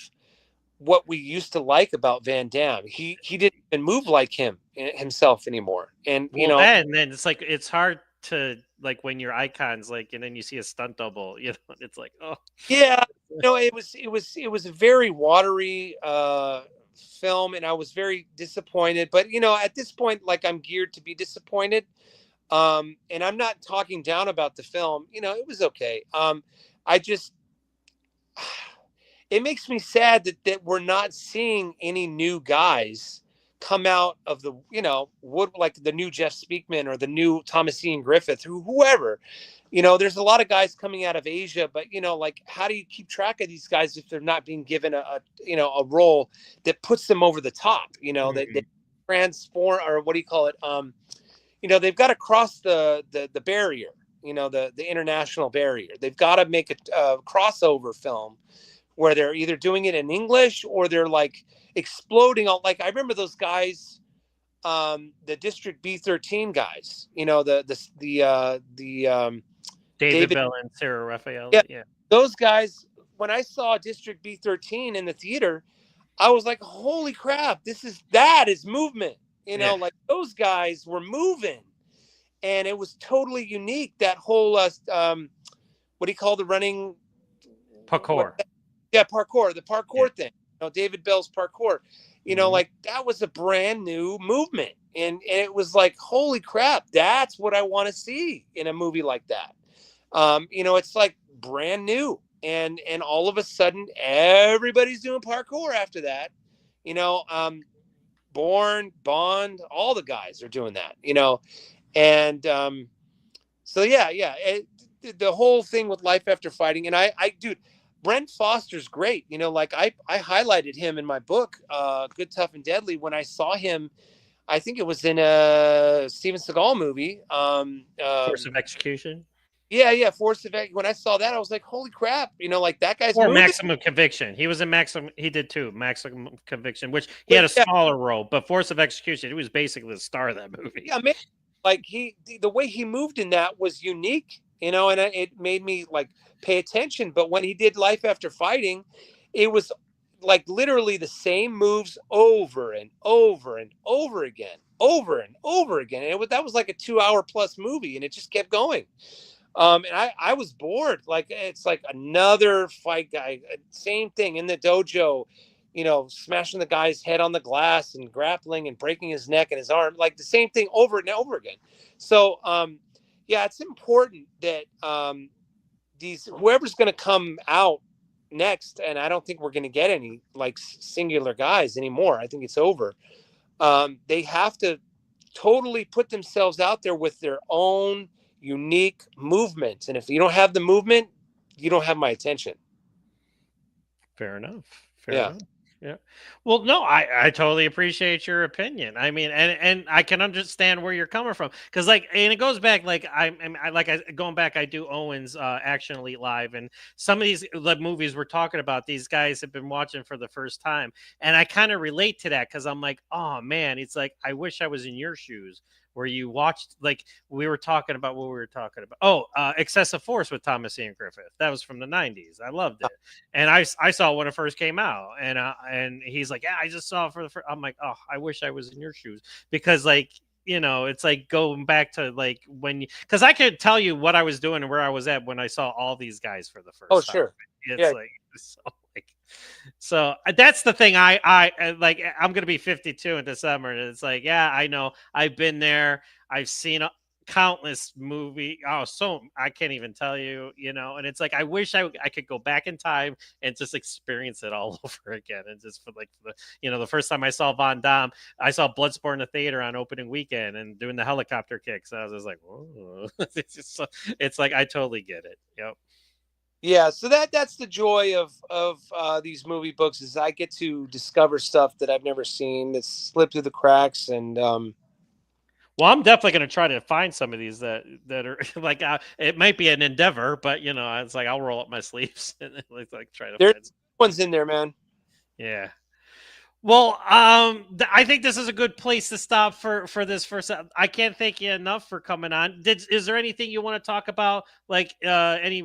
what we used to like about Van Damme. He didn't even move like himself anymore. And Well, then it's like it's hard to like when your icons like, and then you see a stunt double. It's like, oh yeah, it was a very watery film, and I was very disappointed. But at this point, like I'm geared to be disappointed. And I'm not talking down about the film. It was okay. I just it makes me sad that we're not seeing any new guys come out of the wood, like the new Jeff Speakman or the new Thomas Ian Griffith, whoever. There's a lot of guys coming out of Asia, but like how do you keep track of these guys if they're not being given a role that puts them over the top? That transform, or what do you call it? They've got to cross the barrier, the international barrier. They've got to make a crossover film where they're either doing it in English or they're like exploding on. Like I remember those guys, the District B13 guys. The David David. Bell and Sarah Raphael. Yeah, Yeah. those guys. When I saw District B13 in the theater, I was like, "Holy crap! That is movement." Yeah. Like those guys were moving, and it was totally unique. That whole what do you call the running? What? Parkour. Yeah, parkour. The Yeah. parkour thing. David Bell's parkour. Mhm. Like that was a brand new movement, and it was like, holy crap! That's what I want to see in a movie like that. It's like brand new, and all of a sudden everybody's doing parkour after that. You know, um, Bourne, Bond, all the guys are doing that. And so yeah, the whole thing with life after fighting, and dude, Brent Foster's great. Like I highlighted him in my book, Good, Tough, and Deadly, when I saw him. I think it was in a Steven Seagal movie. Force of Execution. Yeah, Force of When I saw that, I was like, holy crap! Like that guy's Or moving. Maximum Conviction. He was in Maximum. He did too. Maximum Conviction, which he had But a yeah, smaller role, but Force of Execution. He was basically the star of that movie. yeah, man. Like the way he moved in that was unique, and it made me like pay attention. But when he did Life After Fighting, it was like literally the same moves over and over and over again, over and over again. And that was like a 2 hour plus movie, and it just kept going. And I was bored. Like it's like another fight guy, same thing in the dojo, smashing the guy's head on the glass and grappling and breaking his neck and his arm, like the same thing over and over again. So yeah, it's important that whoever's going to come out next, and I don't think we're going to get any like singular guys anymore. I think it's over. They have to totally put themselves out there with their own unique movement. And if you don't have the movement, you don't have my attention. Fair enough. Fair Yeah. enough. Yeah. Well, no, I totally appreciate your opinion. I mean, and I can understand where you're coming from because, like, and it goes back, like, going back. I do Owen's Action Elite Live, and some of these the movies we're talking about, these guys have been watching for the first time, and I kind of relate to that because I'm like, oh man, it's like I wish I was in your shoes where you watched, like, we were talking about what we were talking about. Oh, Excessive Force with Thomas Ian Griffith. That was from the '90s. I loved it, and I saw it when it first came out, and he's like, yeah, I just saw it for the first. I'm like, oh, I wish I was in your shoes because, like, it's like going back to like because I could tell you what I was doing and where I was at when I saw all these guys for the Oh, first time. sure. It's Yeah. like so that's the thing. I like. I'm gonna be 52 in December, and it's like, yeah, I know. I've been there. I've seen countless movie. Oh, so I can't even tell you. And it's like I wish I could go back in time and just experience it all over again. And just for like the first time I saw Von Damme, I saw Bloodsport in the theater on opening weekend and doing the helicopter kicks. I was just like, whoa. It's like I totally get it. Yep. Yeah, so that's the joy of these movie books is I get to discover stuff that I've never seen that's slipped through the cracks, and well, I'm definitely going to try to find some of these that are like it might be an endeavor, but it's like I'll roll up my sleeves and like try to there's find some. ones in there, man. Yeah. Well, I think this is a good place to stop for this first. I can't thank you enough for coming on. Is there anything you want to talk about, like any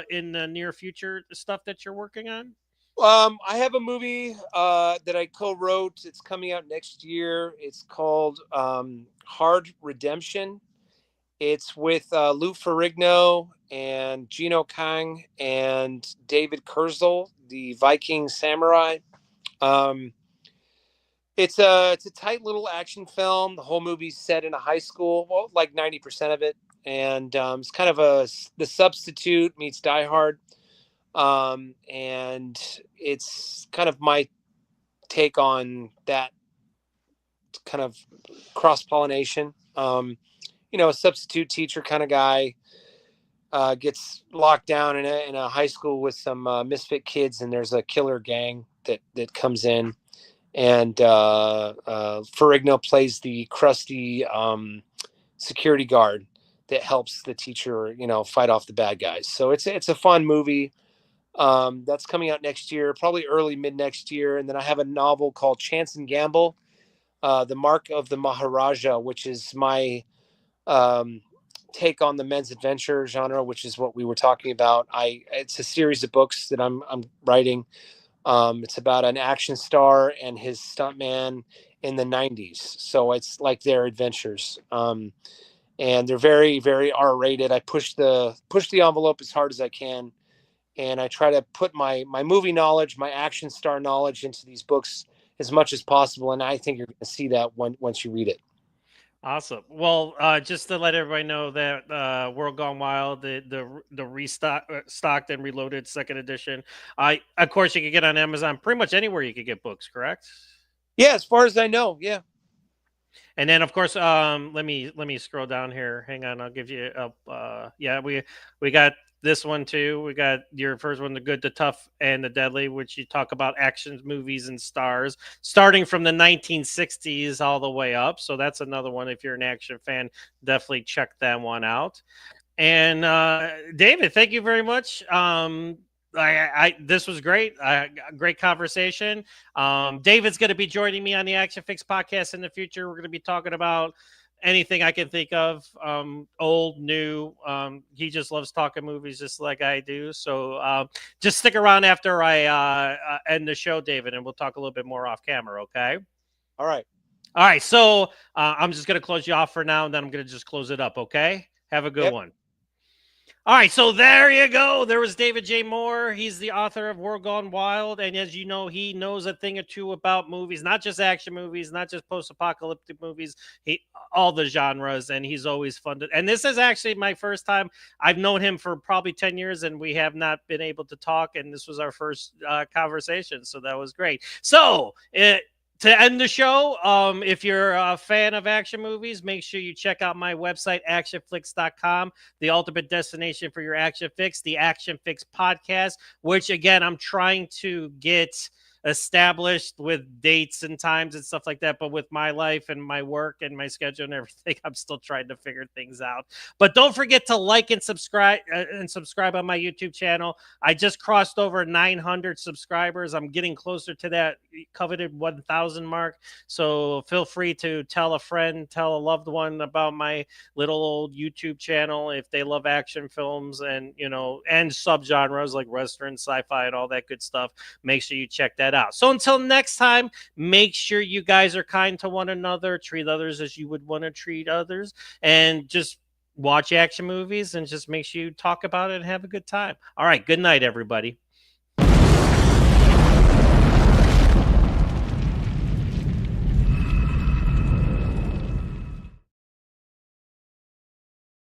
in the near future stuff that you're working on? I have a movie that I co-wrote. It's coming out next year. It's called Hard Redemption. It's with Lou Ferrigno and Gino Kang and David Kurzel, the Viking samurai. Um, it's a tight little action film. The whole movie's set in a high school, well, like 90% of it, and it's kind of the Substitute meets Die Hard, and it's kind of my take on that kind of cross pollination. A substitute teacher kind of guy gets locked down in a high school with some misfit kids, and there's a killer gang that comes in. And Ferrigno plays the crusty security guard that helps the teacher, fight off the bad guys. So it's a fun movie. That's coming out next year, probably early mid next year. And then I have a novel called Chance and Gamble, The Mark of the Maharaja, which is my take on the men's adventure genre, which is what we were talking about. It's a series of books that I'm writing. It's about an action star and his stuntman in the 90s. So it's like their adventures. And they're very, very R-rated. I push the envelope as hard as I can, and I try to put my movie knowledge, my action star knowledge into these books as much as possible. And I think you're going to see that once you read it. Awesome. Well, just to let everybody know that World Gone Wild, the stocked and reloaded second edition, I of course you can get on Amazon, pretty much anywhere you could get books, correct? Yeah, as far as I know, yeah. And then of course, let me scroll down here. Hang on, I'll give you a yeah, we got this one too. We got your first one, The Good, the Tough, and the Deadly, which you talk about action movies and stars, starting from the 1960s all the way up. So that's another one. If you're an action fan, definitely check that one out. And David, thank you very much. This was great. Great conversation. David's going to be joining me on the Action Fix podcast in the future. We're going to be talking about anything I can think of, old, new. He just loves talking movies just like I do. So just stick around after I end the show, David, and we'll talk a little bit more off camera. Okay. All right. All right. So I'm just going to close you off for now, and then I'm going to just close it up. Okay. Have a good one. All right, so there you go. There was David J. Moore. He's the author of World Gone Wild. And as you know, he knows a thing or two about movies, not just action movies, not just post-apocalyptic movies, all the genres, and he's always fun to. And this is actually my first time. I've known him for probably 10 years, and we have not been able to talk, and this was our first conversation, so that was great. So, to end the show, if you're a fan of action movies, make sure you check out my website, ACTION-FLIX.com, the ultimate destination for your action fix, the Action Fix podcast, which, again, I'm trying to get established with dates and times and stuff like that. But with my life and my work and my schedule and everything, I'm still trying to figure things out. But don't forget to like and subscribe on my YouTube channel. I just crossed over 900 subscribers. I'm getting closer to that coveted 1,000 mark. So feel free to tell a friend, tell a loved one about my little old YouTube channel if they love action films and, and subgenres like Western, sci-fi, and all that good stuff. Make sure you check that out. So until next time, make sure you guys are kind to one another, treat others as you would want to treat others, and just watch action movies and just make sure you talk about it and have a good time. All right. Good night, everybody.